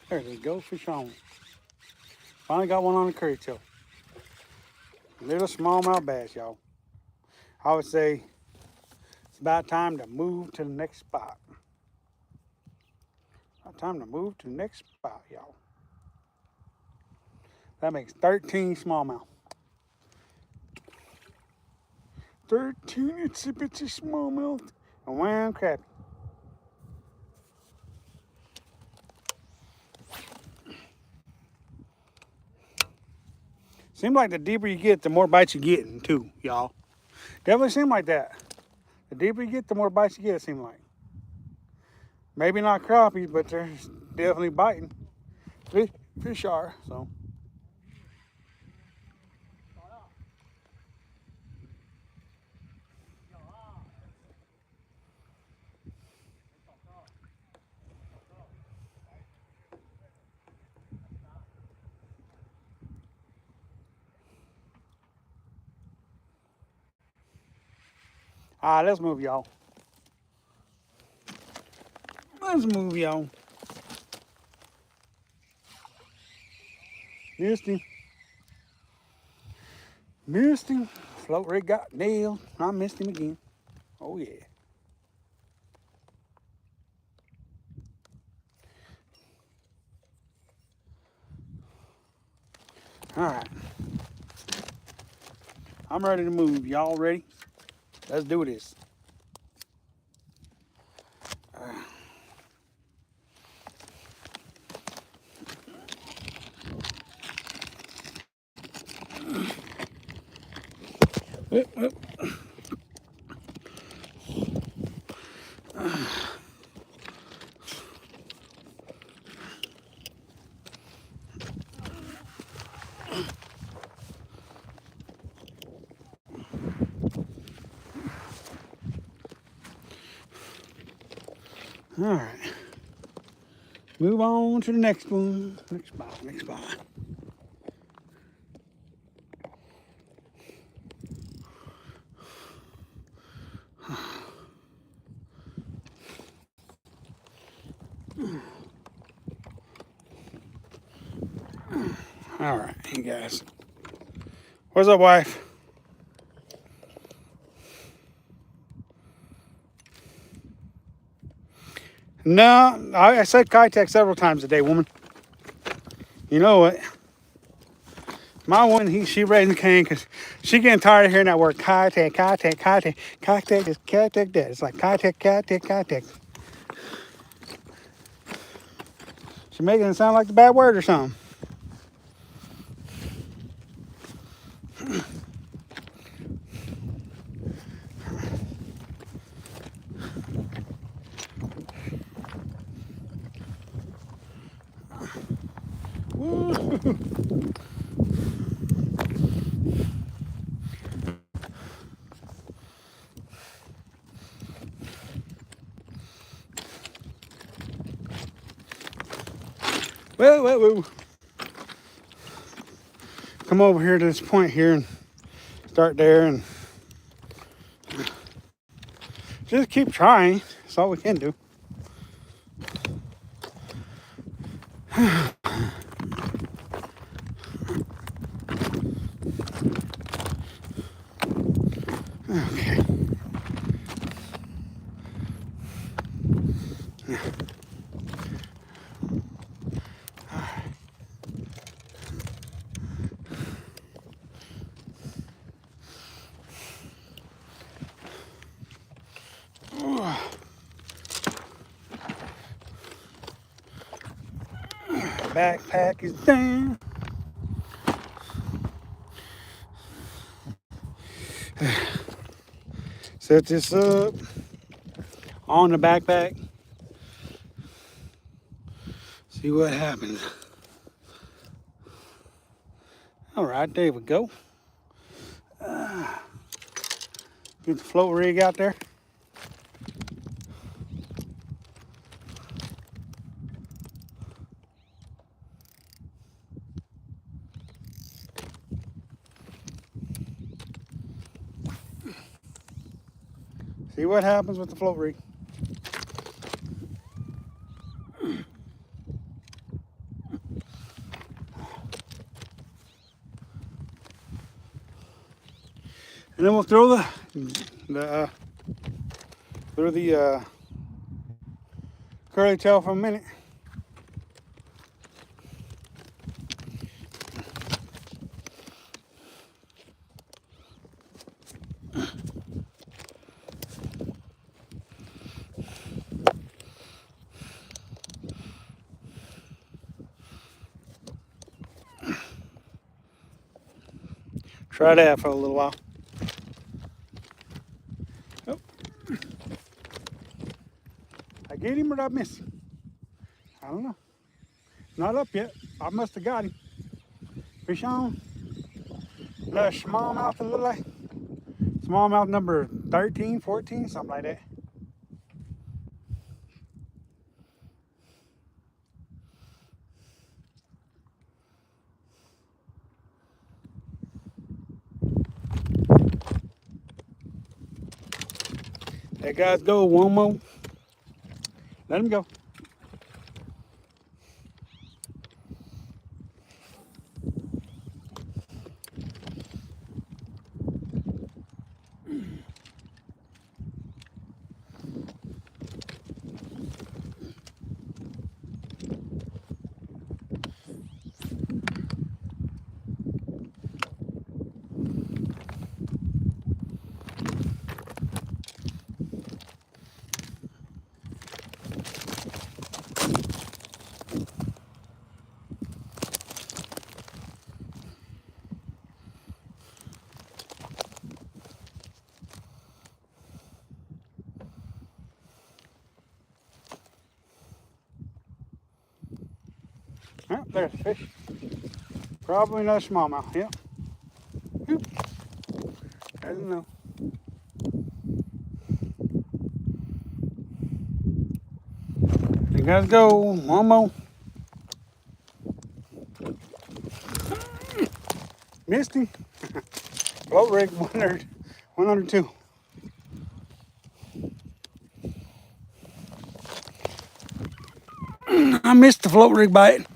There they go, fish on. Finally got one on the curry tail. Little smallmouth bass, y'all. I would say it's about time to move to the next spot. About time to move to the next spot, y'all. That makes 13 smallmouth. 13 itsy bitsy smallmouth and one crappie. Seems like the deeper you get, the more bites you get, too, y'all. Definitely seem like that. The deeper you get, the more bites you get, it seems like. Maybe not crappies, but they're definitely biting. Fish are, so. All right, let's move, y'all. Let's move, y'all. Missed him. Missed him. Float rig got nailed. I missed him again. Oh, yeah. All right. I'm ready to move. Y'all ready? Let's do this. All right. Move on to the next one. Next spot, next spot. All right, you guys. What's up, wife? No, I said Kitech several times a day, woman. You know what? My woman, she raising Cain because she getting tired of hearing that word Kitech, Kitech, Kitech. Kitech is Kitech that. It's like Kitech, Kitech, Kitech. She making it sound like a bad word or something. Whoa. Come over here to this point here and start there and just keep trying. That's all we can do. Okay. Backpack is down. Set this up on the backpack. See what happens. All right, there we go. Get the float rig out there. See what happens with the float rig. And then we'll throw the curly tail for a minute. Try that for a little while. Oh. I get him or did I miss him? I don't know. Not up yet. I must have got him. Fish on. Another smallmouth, it look like. Smallmouth number 13, 14, something like that. Let guys go one more. Let him go. Oh, there's a fish. Probably another smallmouth. Yep. I don't know. You guys go. One more. Misty. Float rig 102. I missed the float rig bite.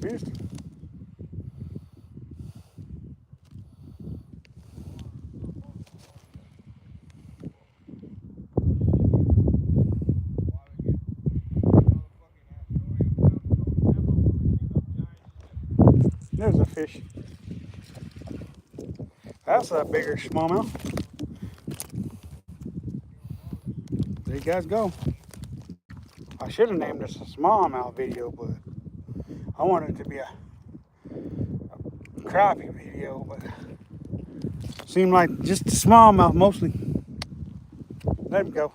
Misty. There's a fish. That's a bigger smallmouth. There you guys go. I should have named this a smallmouth video, but I wanted it to be a crappie video, but seemed like just a smallmouth mostly. Let him go.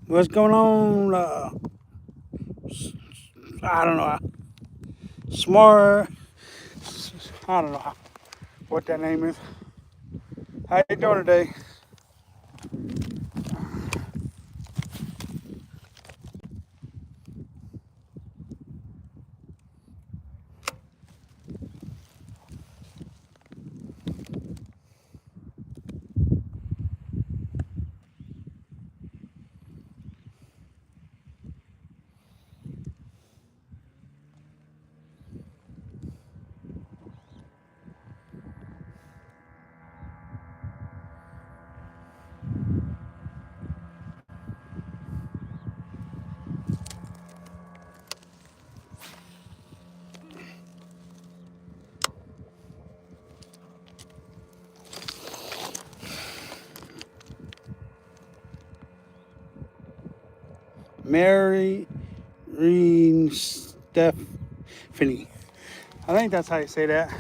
What's going on? I don't know. Smart. I don't know what that name is. How you doing today? Mary Stephanie. I think that's how you say that.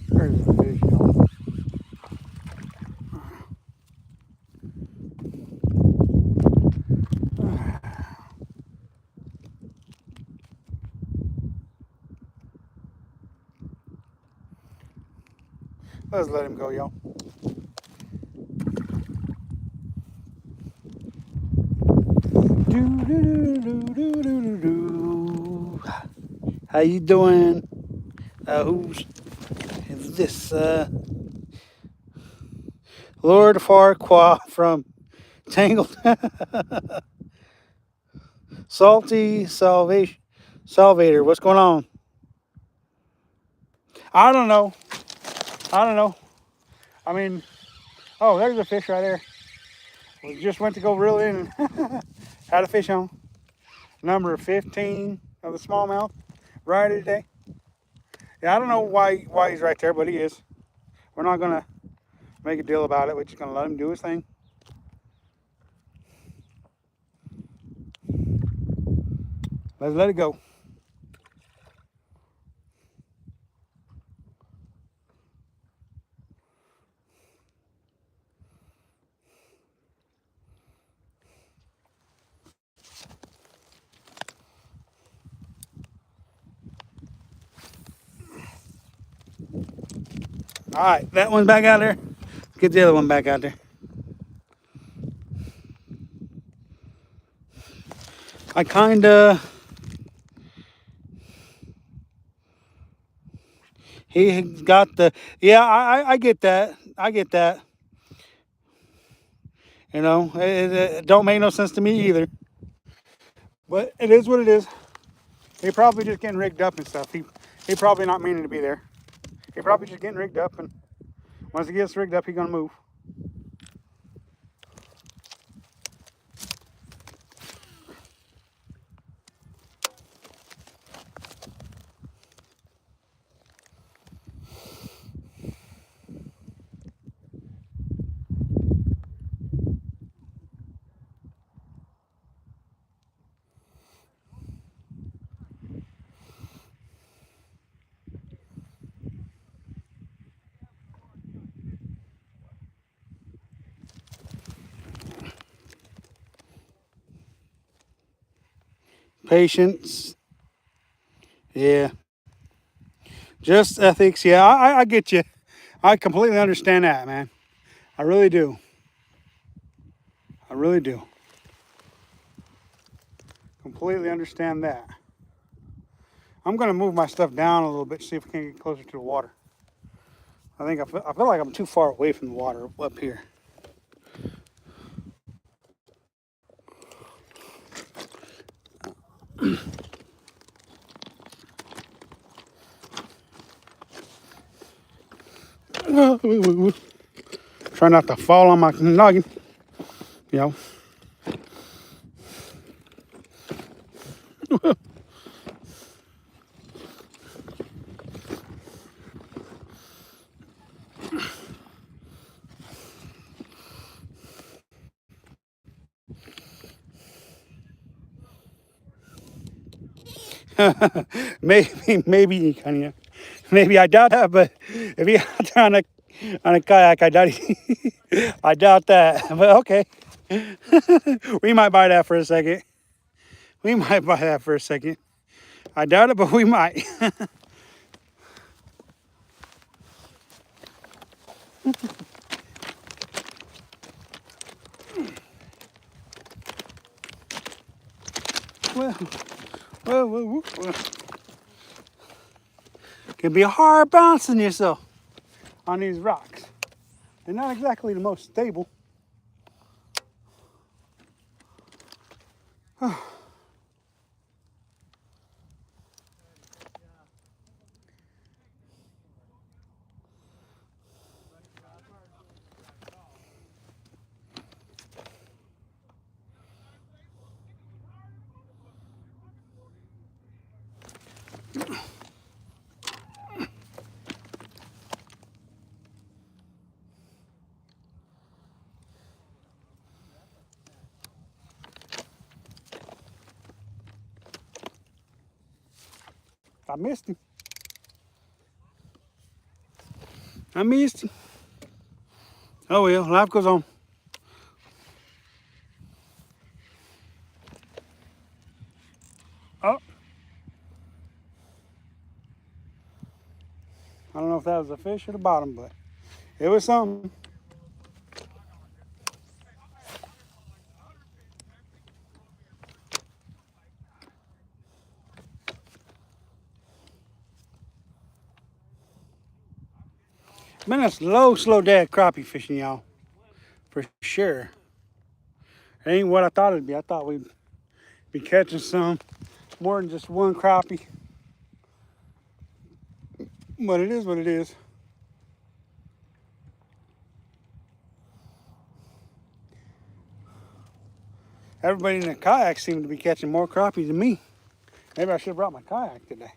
There's a fish, y'all. Let's let him go, y'all. How you doing? Who's this? Lord Farquaad from Tangled. Salty Salvator. What's going on? I don't know. I don't know. I mean, oh, there's a fish right there. We just went to go reel in and had a fish on. Number 15 of the smallmouth right today. Yeah, I don't know why he's right there, but he is. We're not gonna make a deal about it. We're just gonna let him do his thing. Let's let it go. All right, that one's back out there. Get the other one back out there. I kinda, he got the, yeah, I get that. I get that. You know, it don't make no sense to me either. But it is what it is. He probably just getting rigged up and stuff. He probably not meaning to be there. He probably just getting rigged up, and once he gets rigged up, he's gonna move. Patience, yeah. Just ethics, yeah. I get you. I completely understand that, man. I really do. I really do. Completely understand that. I'm gonna move my stuff down a little bit, see if we can get closer to the water. I feel like I'm too far away from the water up here. Try not to fall on my noggin, you know. maybe, Kanye. Maybe I doubt that, but if he out there on a kayak, I doubt that. But okay, we might buy that for a second. We might buy that for a second. I doubt it, but we might. well, well. Can be hard bouncing yourself on these rocks. They're not exactly the most stable. I missed him. I missed him. Oh well, life goes on. Oh. I don't know if that was a fish or the bottom, but it was something. Been a slow day crappie fishing, y'all. For sure. It ain't what I thought it'd be. I thought we'd be catching some more than just one crappie. But it is what it is. Everybody in the kayak seemed to be catching more crappie than me. Maybe I should have brought my kayak today.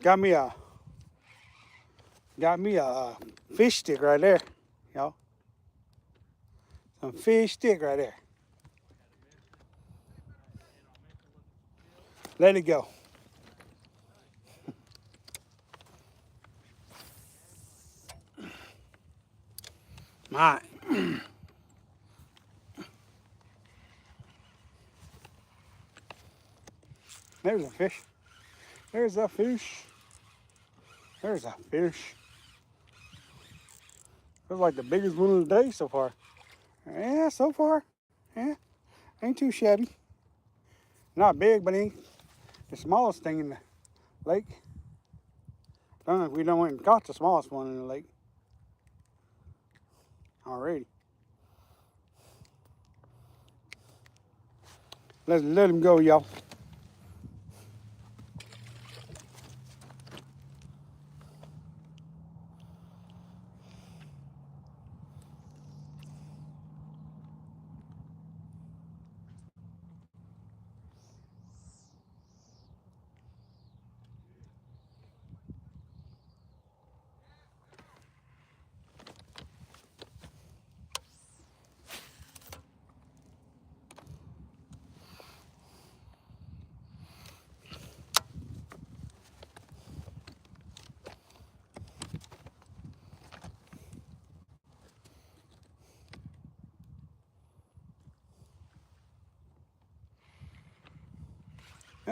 Got me a fish stick right there, y'all. Some fish stick right there. Let it go. All right. There's a fish. There's a fish. There's a fish. Feels like the biggest one of the day so far. Yeah, so far. Yeah, ain't too shabby. Not big, but ain't the smallest thing in the lake. Don't know if we done went and caught the smallest one in the lake already. Let him go, y'all.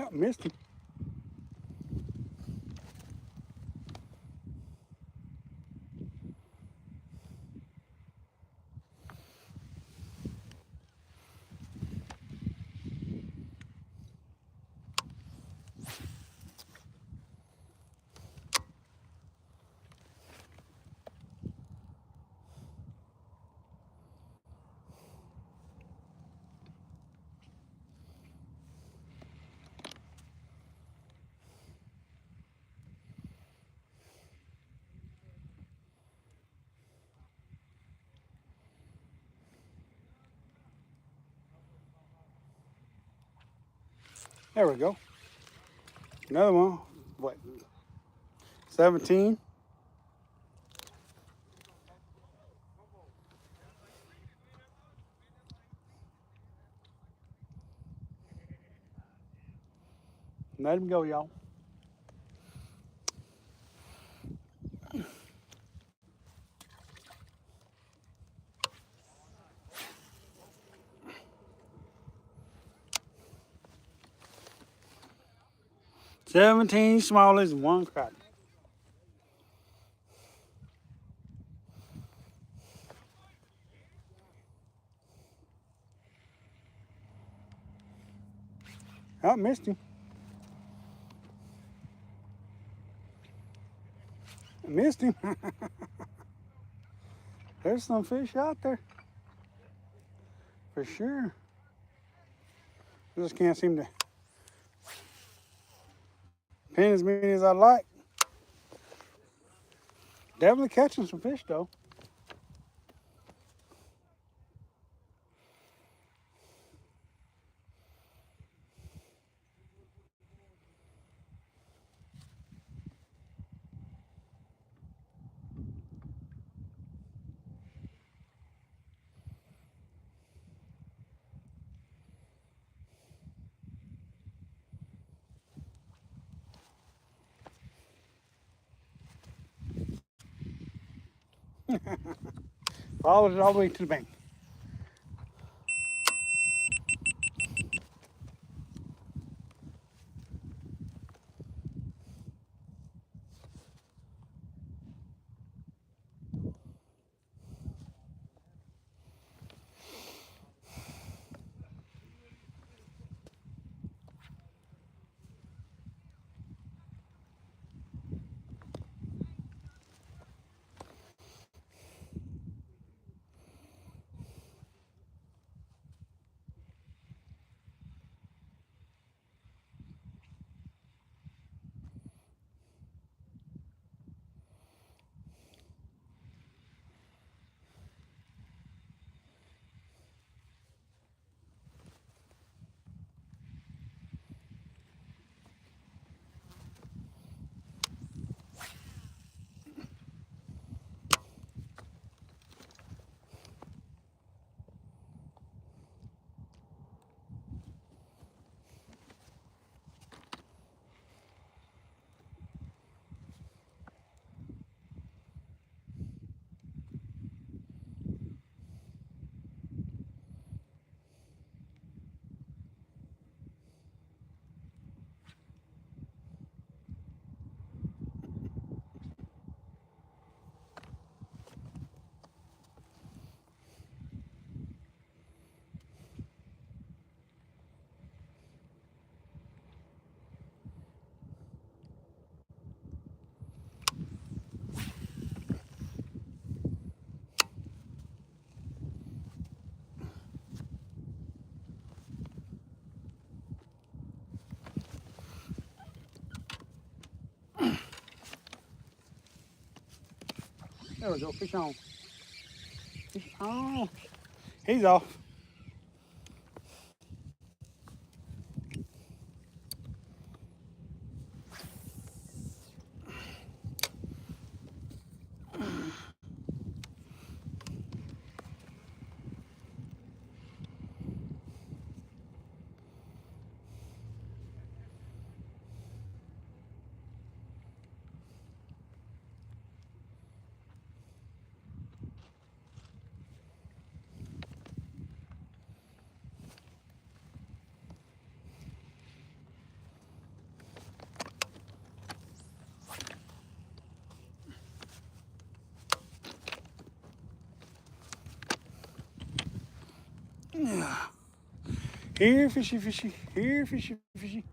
Oh, missed him. There we go. Another one. What? 17. Let him go, y'all. $17 smallies and 1 crappie. Oh, missed him. Missed him. There's some fish out there. For sure. I just can't seem to pin as many as I like. Definitely catching some fish though. Followed it all the way to the bank. There we go, fish on. Fish on. He's off. Here, fishy, fishy. Here, fishy, fishy.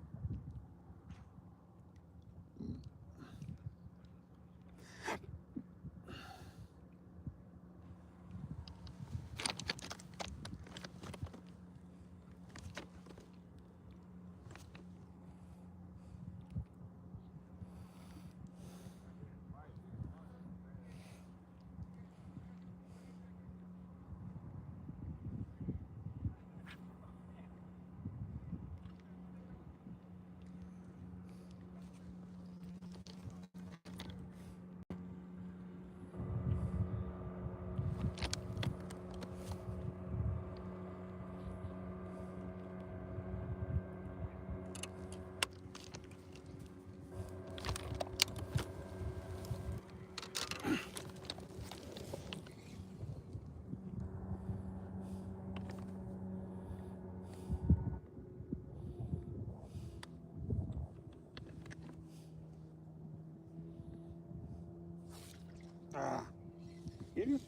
Get him?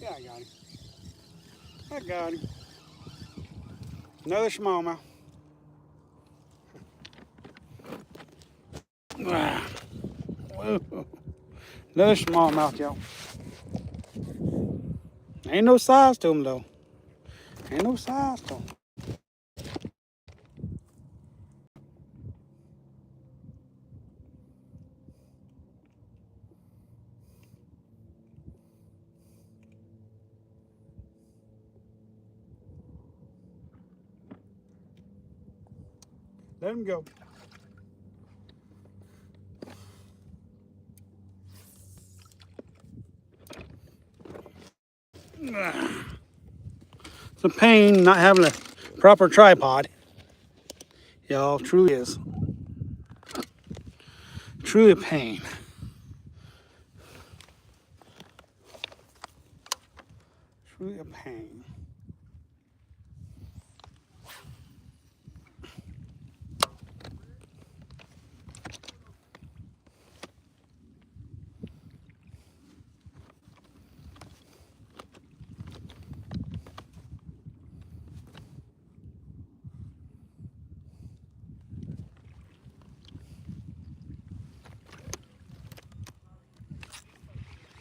Yeah, I got him. I got him. Another smallmouth. Whoa. Another smallmouth, y'all. Ain't no size to him, though. Ain't no size to him. Let him go. It's a pain not having a proper tripod. Y'all, truly is. Truly a pain. Truly a pain.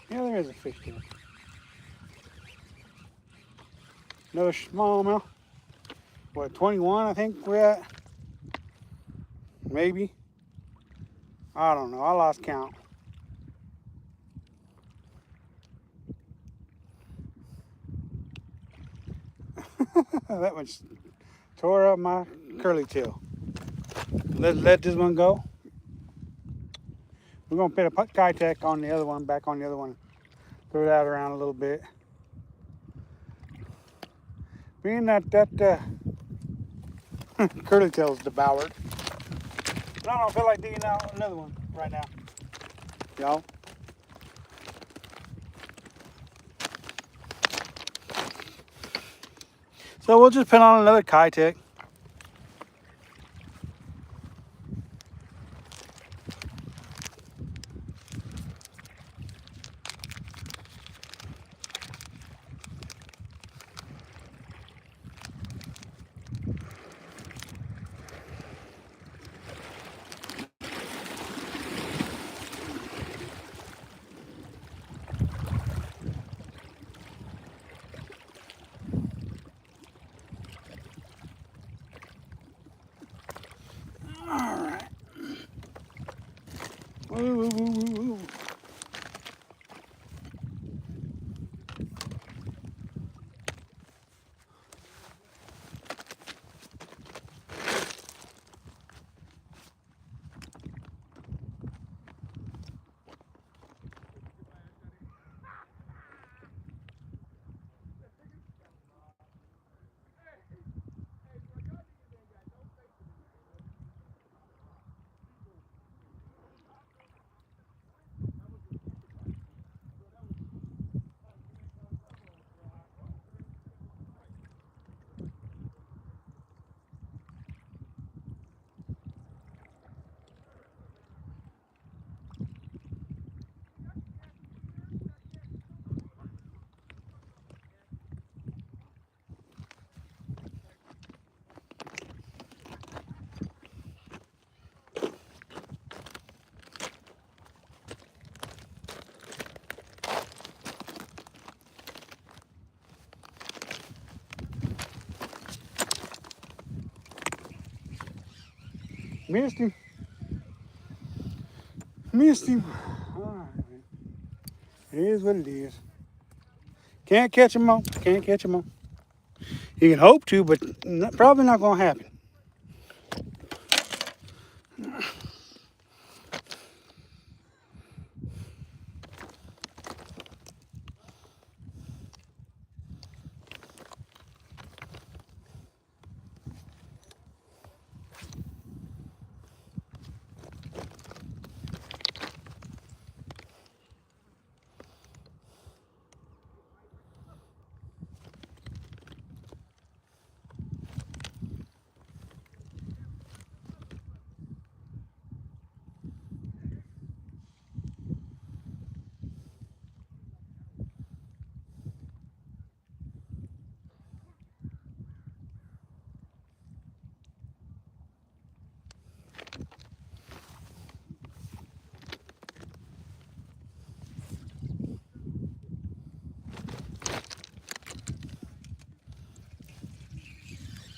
Yeah, there is a fish there. Another smallmouth. What, 21 I think we're at? Maybe. I don't know. I lost count. That one tore up my curly tail. Let this one go. We're gonna put a Kitech on the other one, back on the other one. Throw that around a little bit. Being that curly tail's devoured, but I don't feel like digging out another one right now, y'all. So we'll just put on another Kitech. Missed him. Missed him. All right. It is what it is. Can't catch him all. Can't catch him all. You can hope to, but probably not going to happen.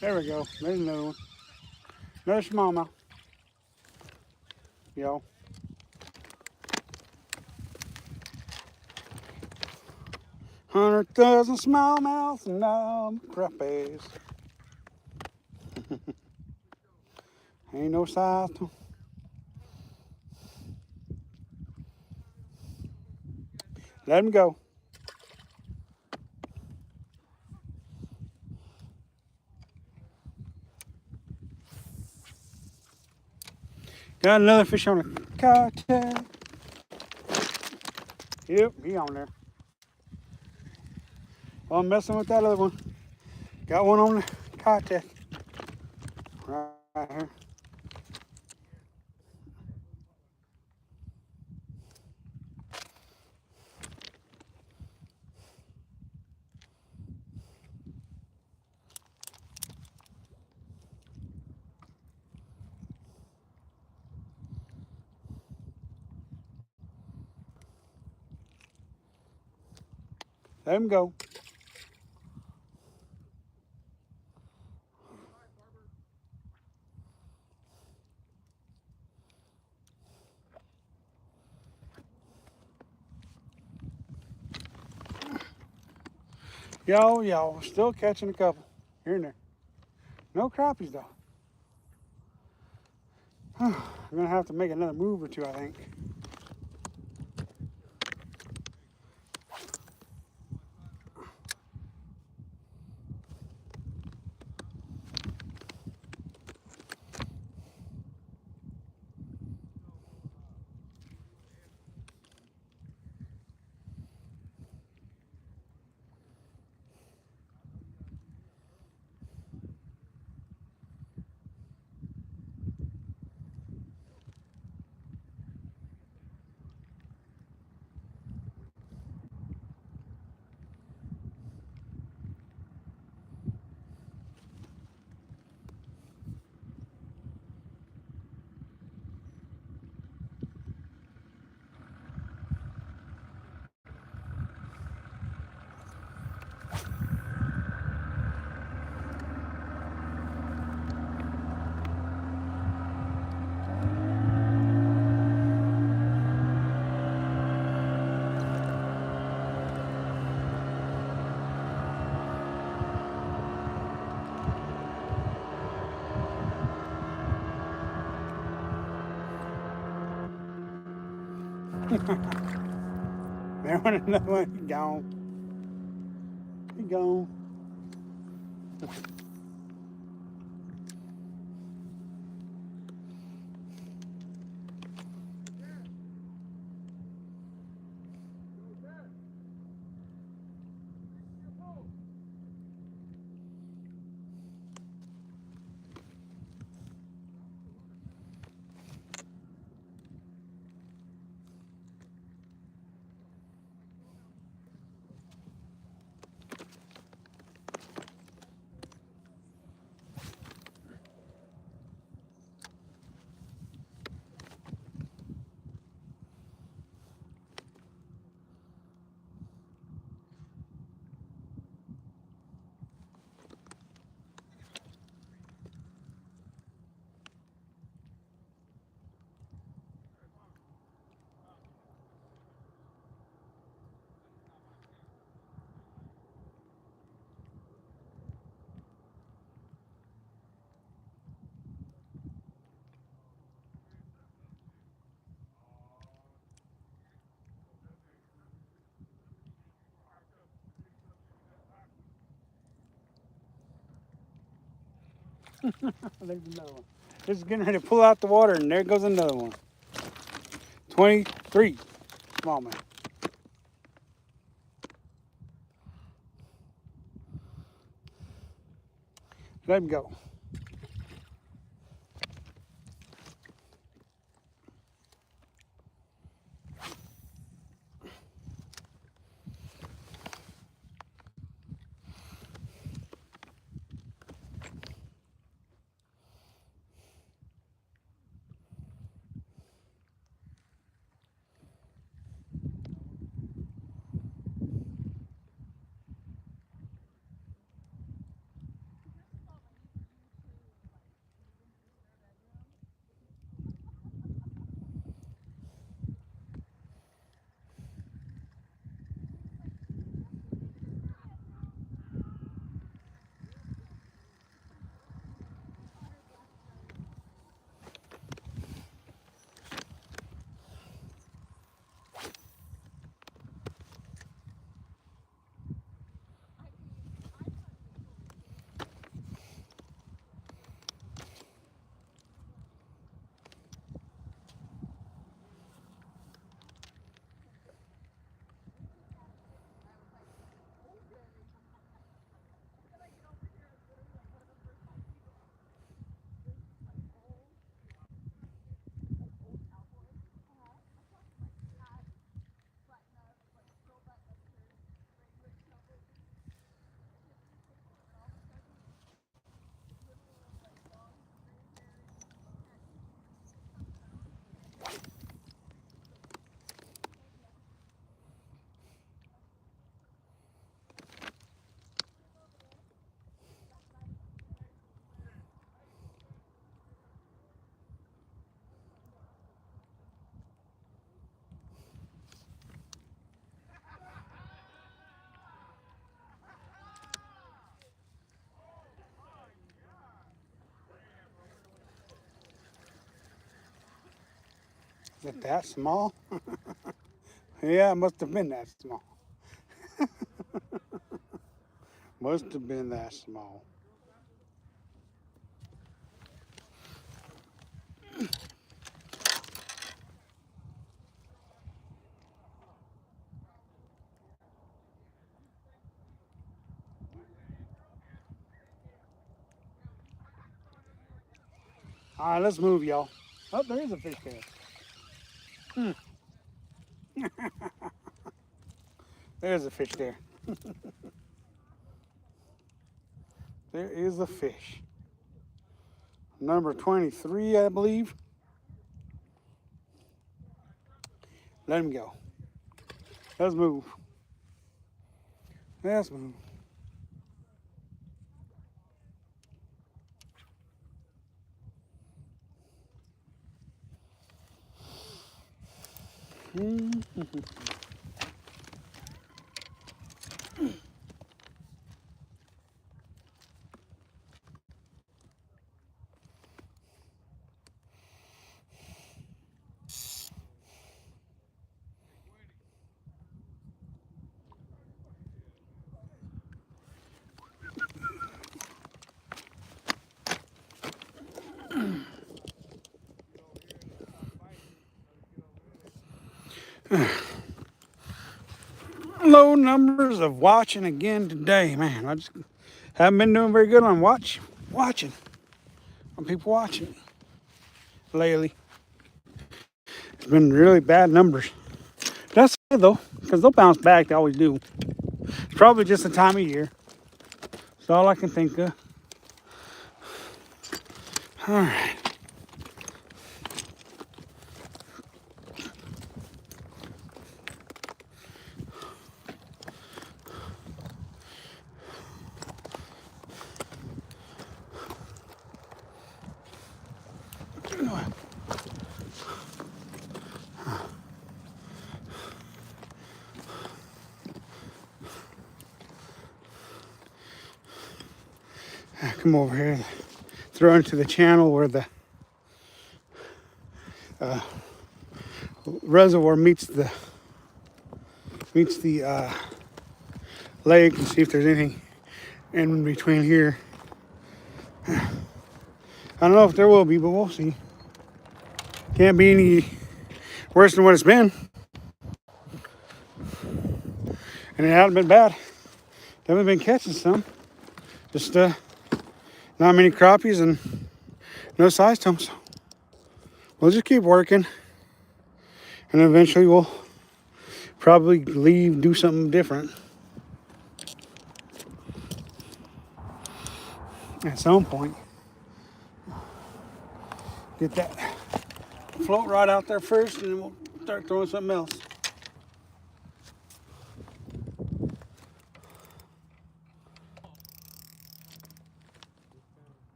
There we go. There's another one. Another smallmouth. Yo. 100,000 smallmouths and now crappies. Ain't no size to 'em. Let him go. Got another fish on the kayak. Yep, he on there. I'm messing with that other one. Got one on the kayak. Right here. Let him go. Yo, still catching a couple here and there. No crappies though. I'm gonna have to make another move or two, I think. There went another one. He gone. He gone. There's another one. This is getting ready to pull out the water, and there goes another one. 23 smallmouth. Let him go. Is it that small? Yeah, it must have been that small. Must have been that small. All right, let's move, y'all. Oh, there is a fish there. There's a fish there. There is a fish. Number 23, I believe. Let him go. Let's move. Let's move. Low numbers of watching again today, man. I just haven't been doing very good on watching on people watching lately. It's been really bad numbers. That's okay though, because they'll bounce back. They always do. It's probably just the time of year. That's all I can think of. All right. Come over here, throw into the channel where the reservoir meets the lake, and see if there's anything in between here. I don't know if there will be, but we'll see. Can't be any worse than what it's been. And it hasn't been bad. Haven't been catching some. Just not many crappies and no size to them. So we'll just keep working. And eventually we'll probably leave, do something different. At some point. Get that float rod out there first and then we'll start throwing something else.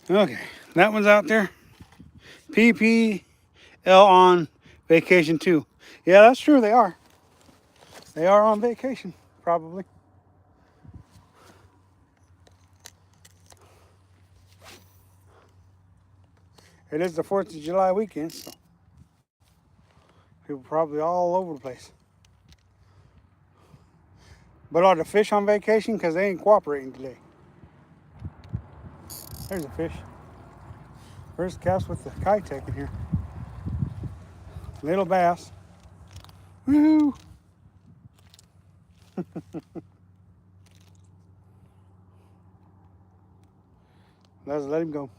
Okay, that one's out there. PPL on vacation too. Yeah, that's true, they are. They are on vacation, probably. It is the 4th of July weekend, so people probably all over the place. But are the fish on vacation? Because they ain't cooperating today. There's a fish. First cast with the Kitech in here. Little bass. Woohoo! Let's let him go.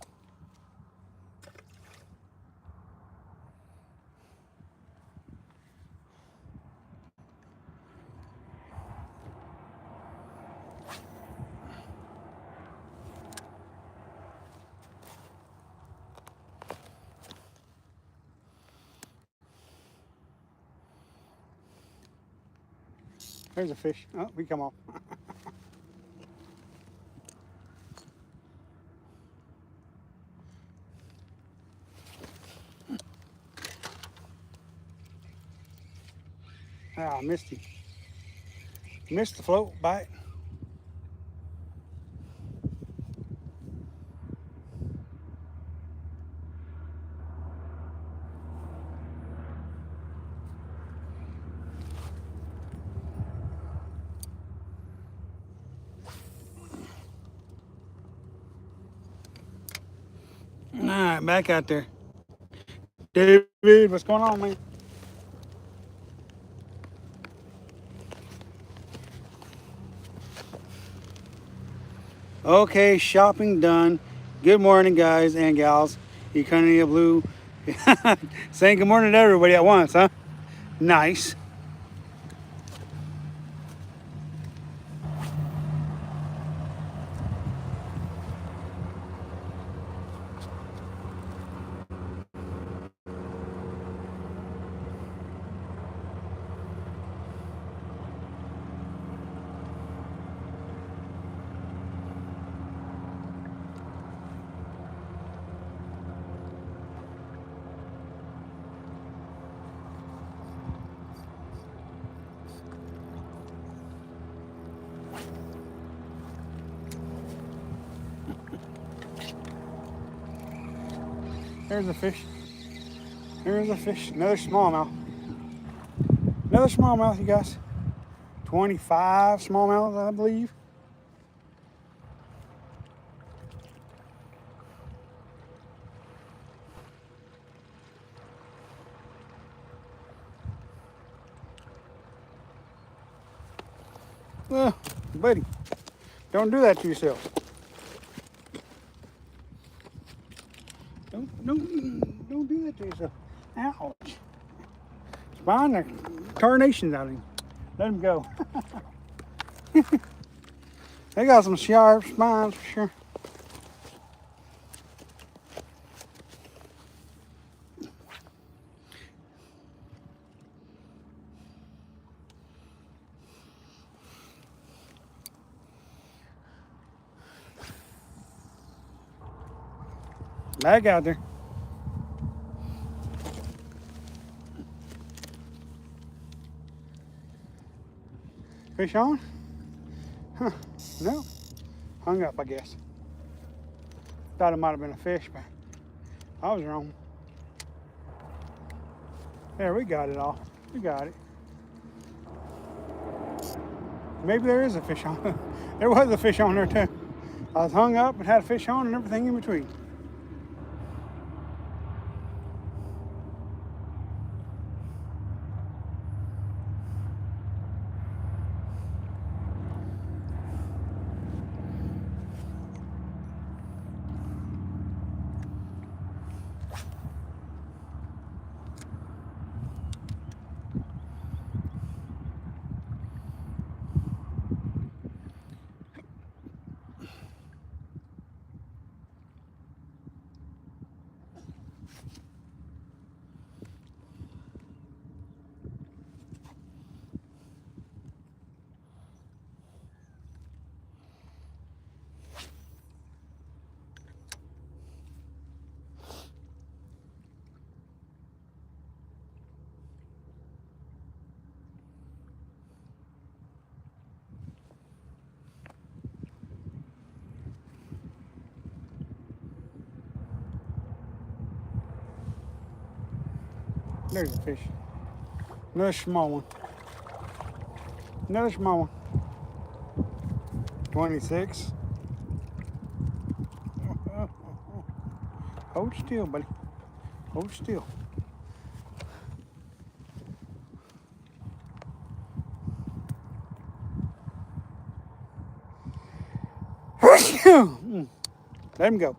There's a fish. Oh, we come off. Ah, I missed him. Missed the float bite. All right, back out there. David, what's going on, man? Okay, shopping done. Good morning, guys and gals. Economy Blue. Saying good morning to everybody at once, huh? Nice. There's a fish. There's a fish. Another smallmouth. Another smallmouth, you guys. 25 smallmouths, I believe. Buddy, don't do that to yourself. Don't do that to yourself. Ouch. Spine the carnations out of him. Let him go. They got some sharp spines for sure. Back out there. Fish on? Huh, no. Hung up, I guess. Thought it might have been a fish, but I was wrong. There, we got it all. We got it. Maybe there is a fish on. There was a fish on there too. I was hung up and had a fish on and everything in between. There's a fish. Another small one. Another small one. 26. Hold still, buddy. Hold still. Let him go.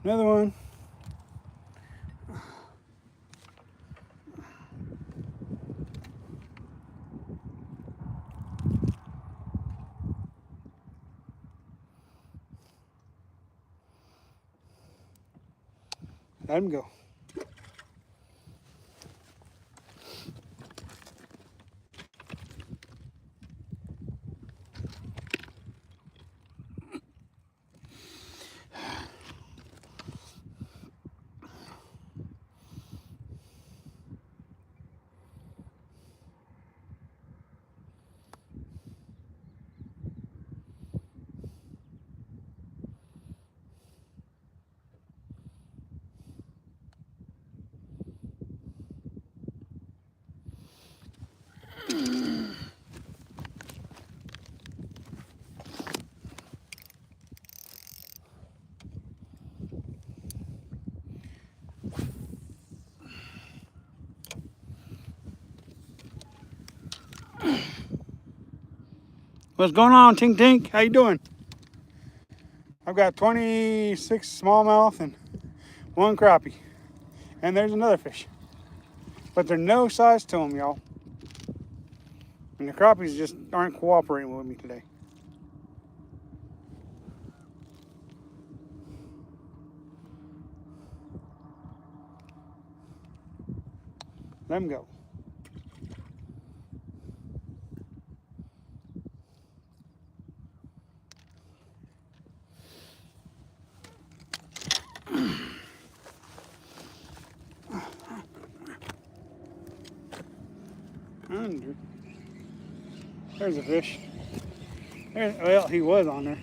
Another one. Let him go. What's going on, Tink Tink? How you doing? I've got 26 smallmouth and 1 crappie. And there's another fish. But there's no size to them, y'all. And the crappies just aren't cooperating with me today. Let them go. Under. There's a fish. Well, he was on there.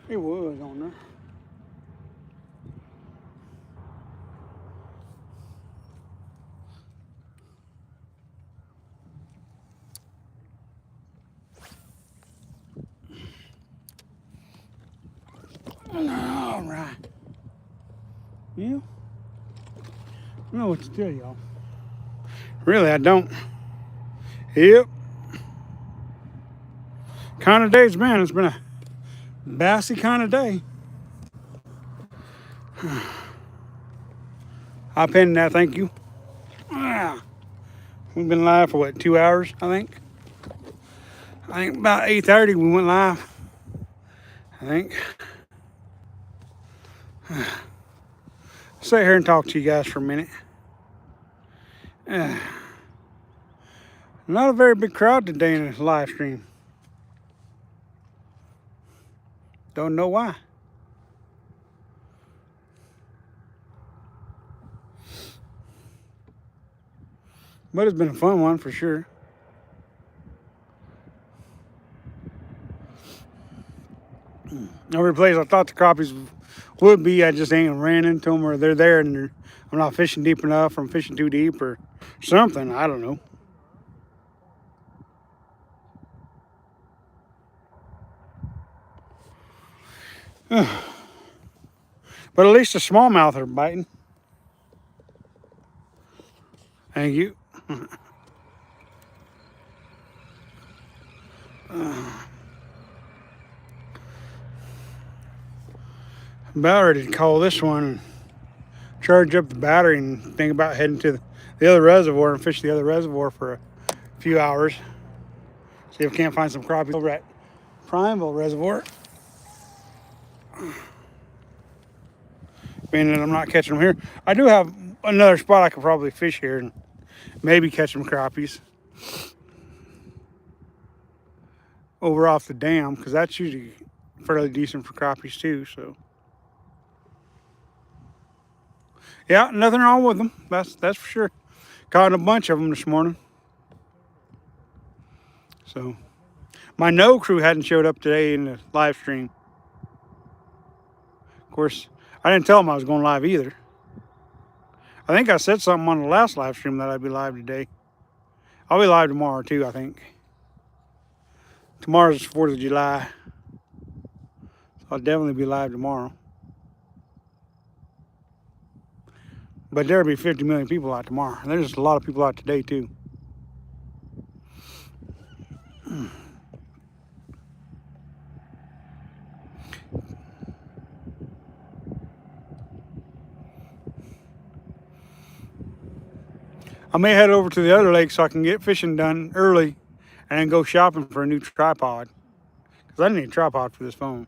He was on there. All right. Yeah. I don't know what to tell y'all. Really, I don't. Yep. Kind of day it's been. It's been a bassy kind of day. I pinned that, thank you. We've been live for what, 2 hours, I think? I think about 8:30 we went live. I think. Sit here and talk to you guys for a minute. Not a very big crowd today in this live stream. Don't know why. But it's been a fun one for sure. Every place I thought the crappies would be, I just ain't ran into them, or they're there and I'm not fishing deep enough, or I'm fishing too deep, or something. I don't know. But at least the smallmouth are biting. Thank you. About ready to call this one and charge up the battery and think about heading to the other reservoir and fish the other reservoir for a few hours. See if we can't find some crappie over at Primeville Reservoir. Being that I'm not catching them here, I do have another spot I could probably fish here and maybe catch some crappies over off the dam, because that's usually fairly decent for crappies too. So yeah, nothing wrong with them. That's for sure. Caught a bunch of them this morning. So my no crew hadn't showed up today in the live stream. Of course, I didn't tell them I was going live either. I think I said something on the last live stream that I'd be live today. I'll be live tomorrow too, I think. Tomorrow's the 4th of July. So I'll definitely be live tomorrow. But there'll be 50 million people out tomorrow. And there's a lot of people out today too. I may head over to the other lake so I can get fishing done early and then go shopping for a new tripod. Because I need a tripod for this phone.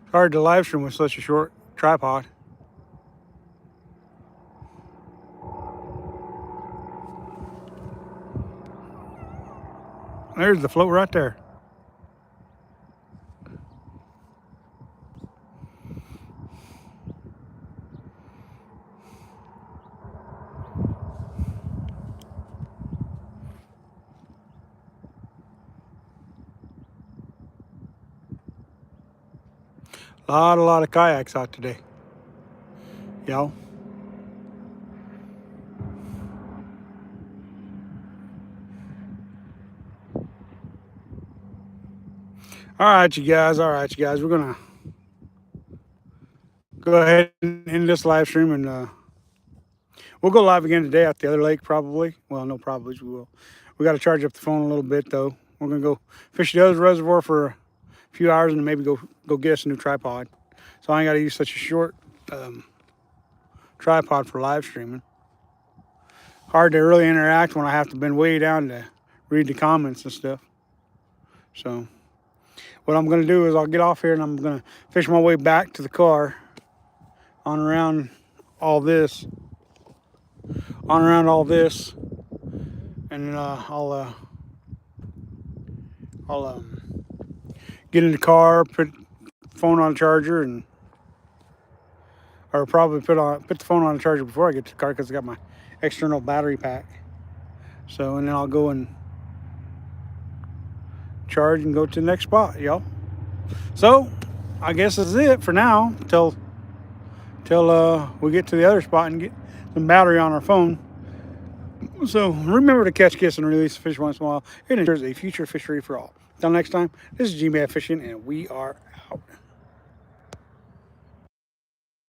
It's hard to live stream with such a short tripod. There's the float right there. A lot of kayaks out today. Y'all. All right, you guys. We're gonna go ahead and end this live stream, and we'll go live again today at the other lake, probably. Well, no, probably we will. We got to charge up the phone a little bit, though. We're gonna go fish the other reservoir for a few hours, and then maybe go get us a new tripod. So I ain't got to use such a short tripod for live streaming. Hard to really interact when I have to bend way down to read the comments and stuff. So what I'm going to do is I'll get off here and I'm going to fish my way back to the car on around all this, and then I'll get in the car, put phone on charger, and or probably put the phone on the charger before I get to the car because I got my external battery pack. So, and then I'll go and charge and go to the next spot, y'all. So, I guess that's it for now till we get to the other spot and get some battery on our phone. So, remember to catch, kiss, and release the fish once in a while. It ensures a future fishery for all. Until next time, this is G-Man Fishing, and we are out.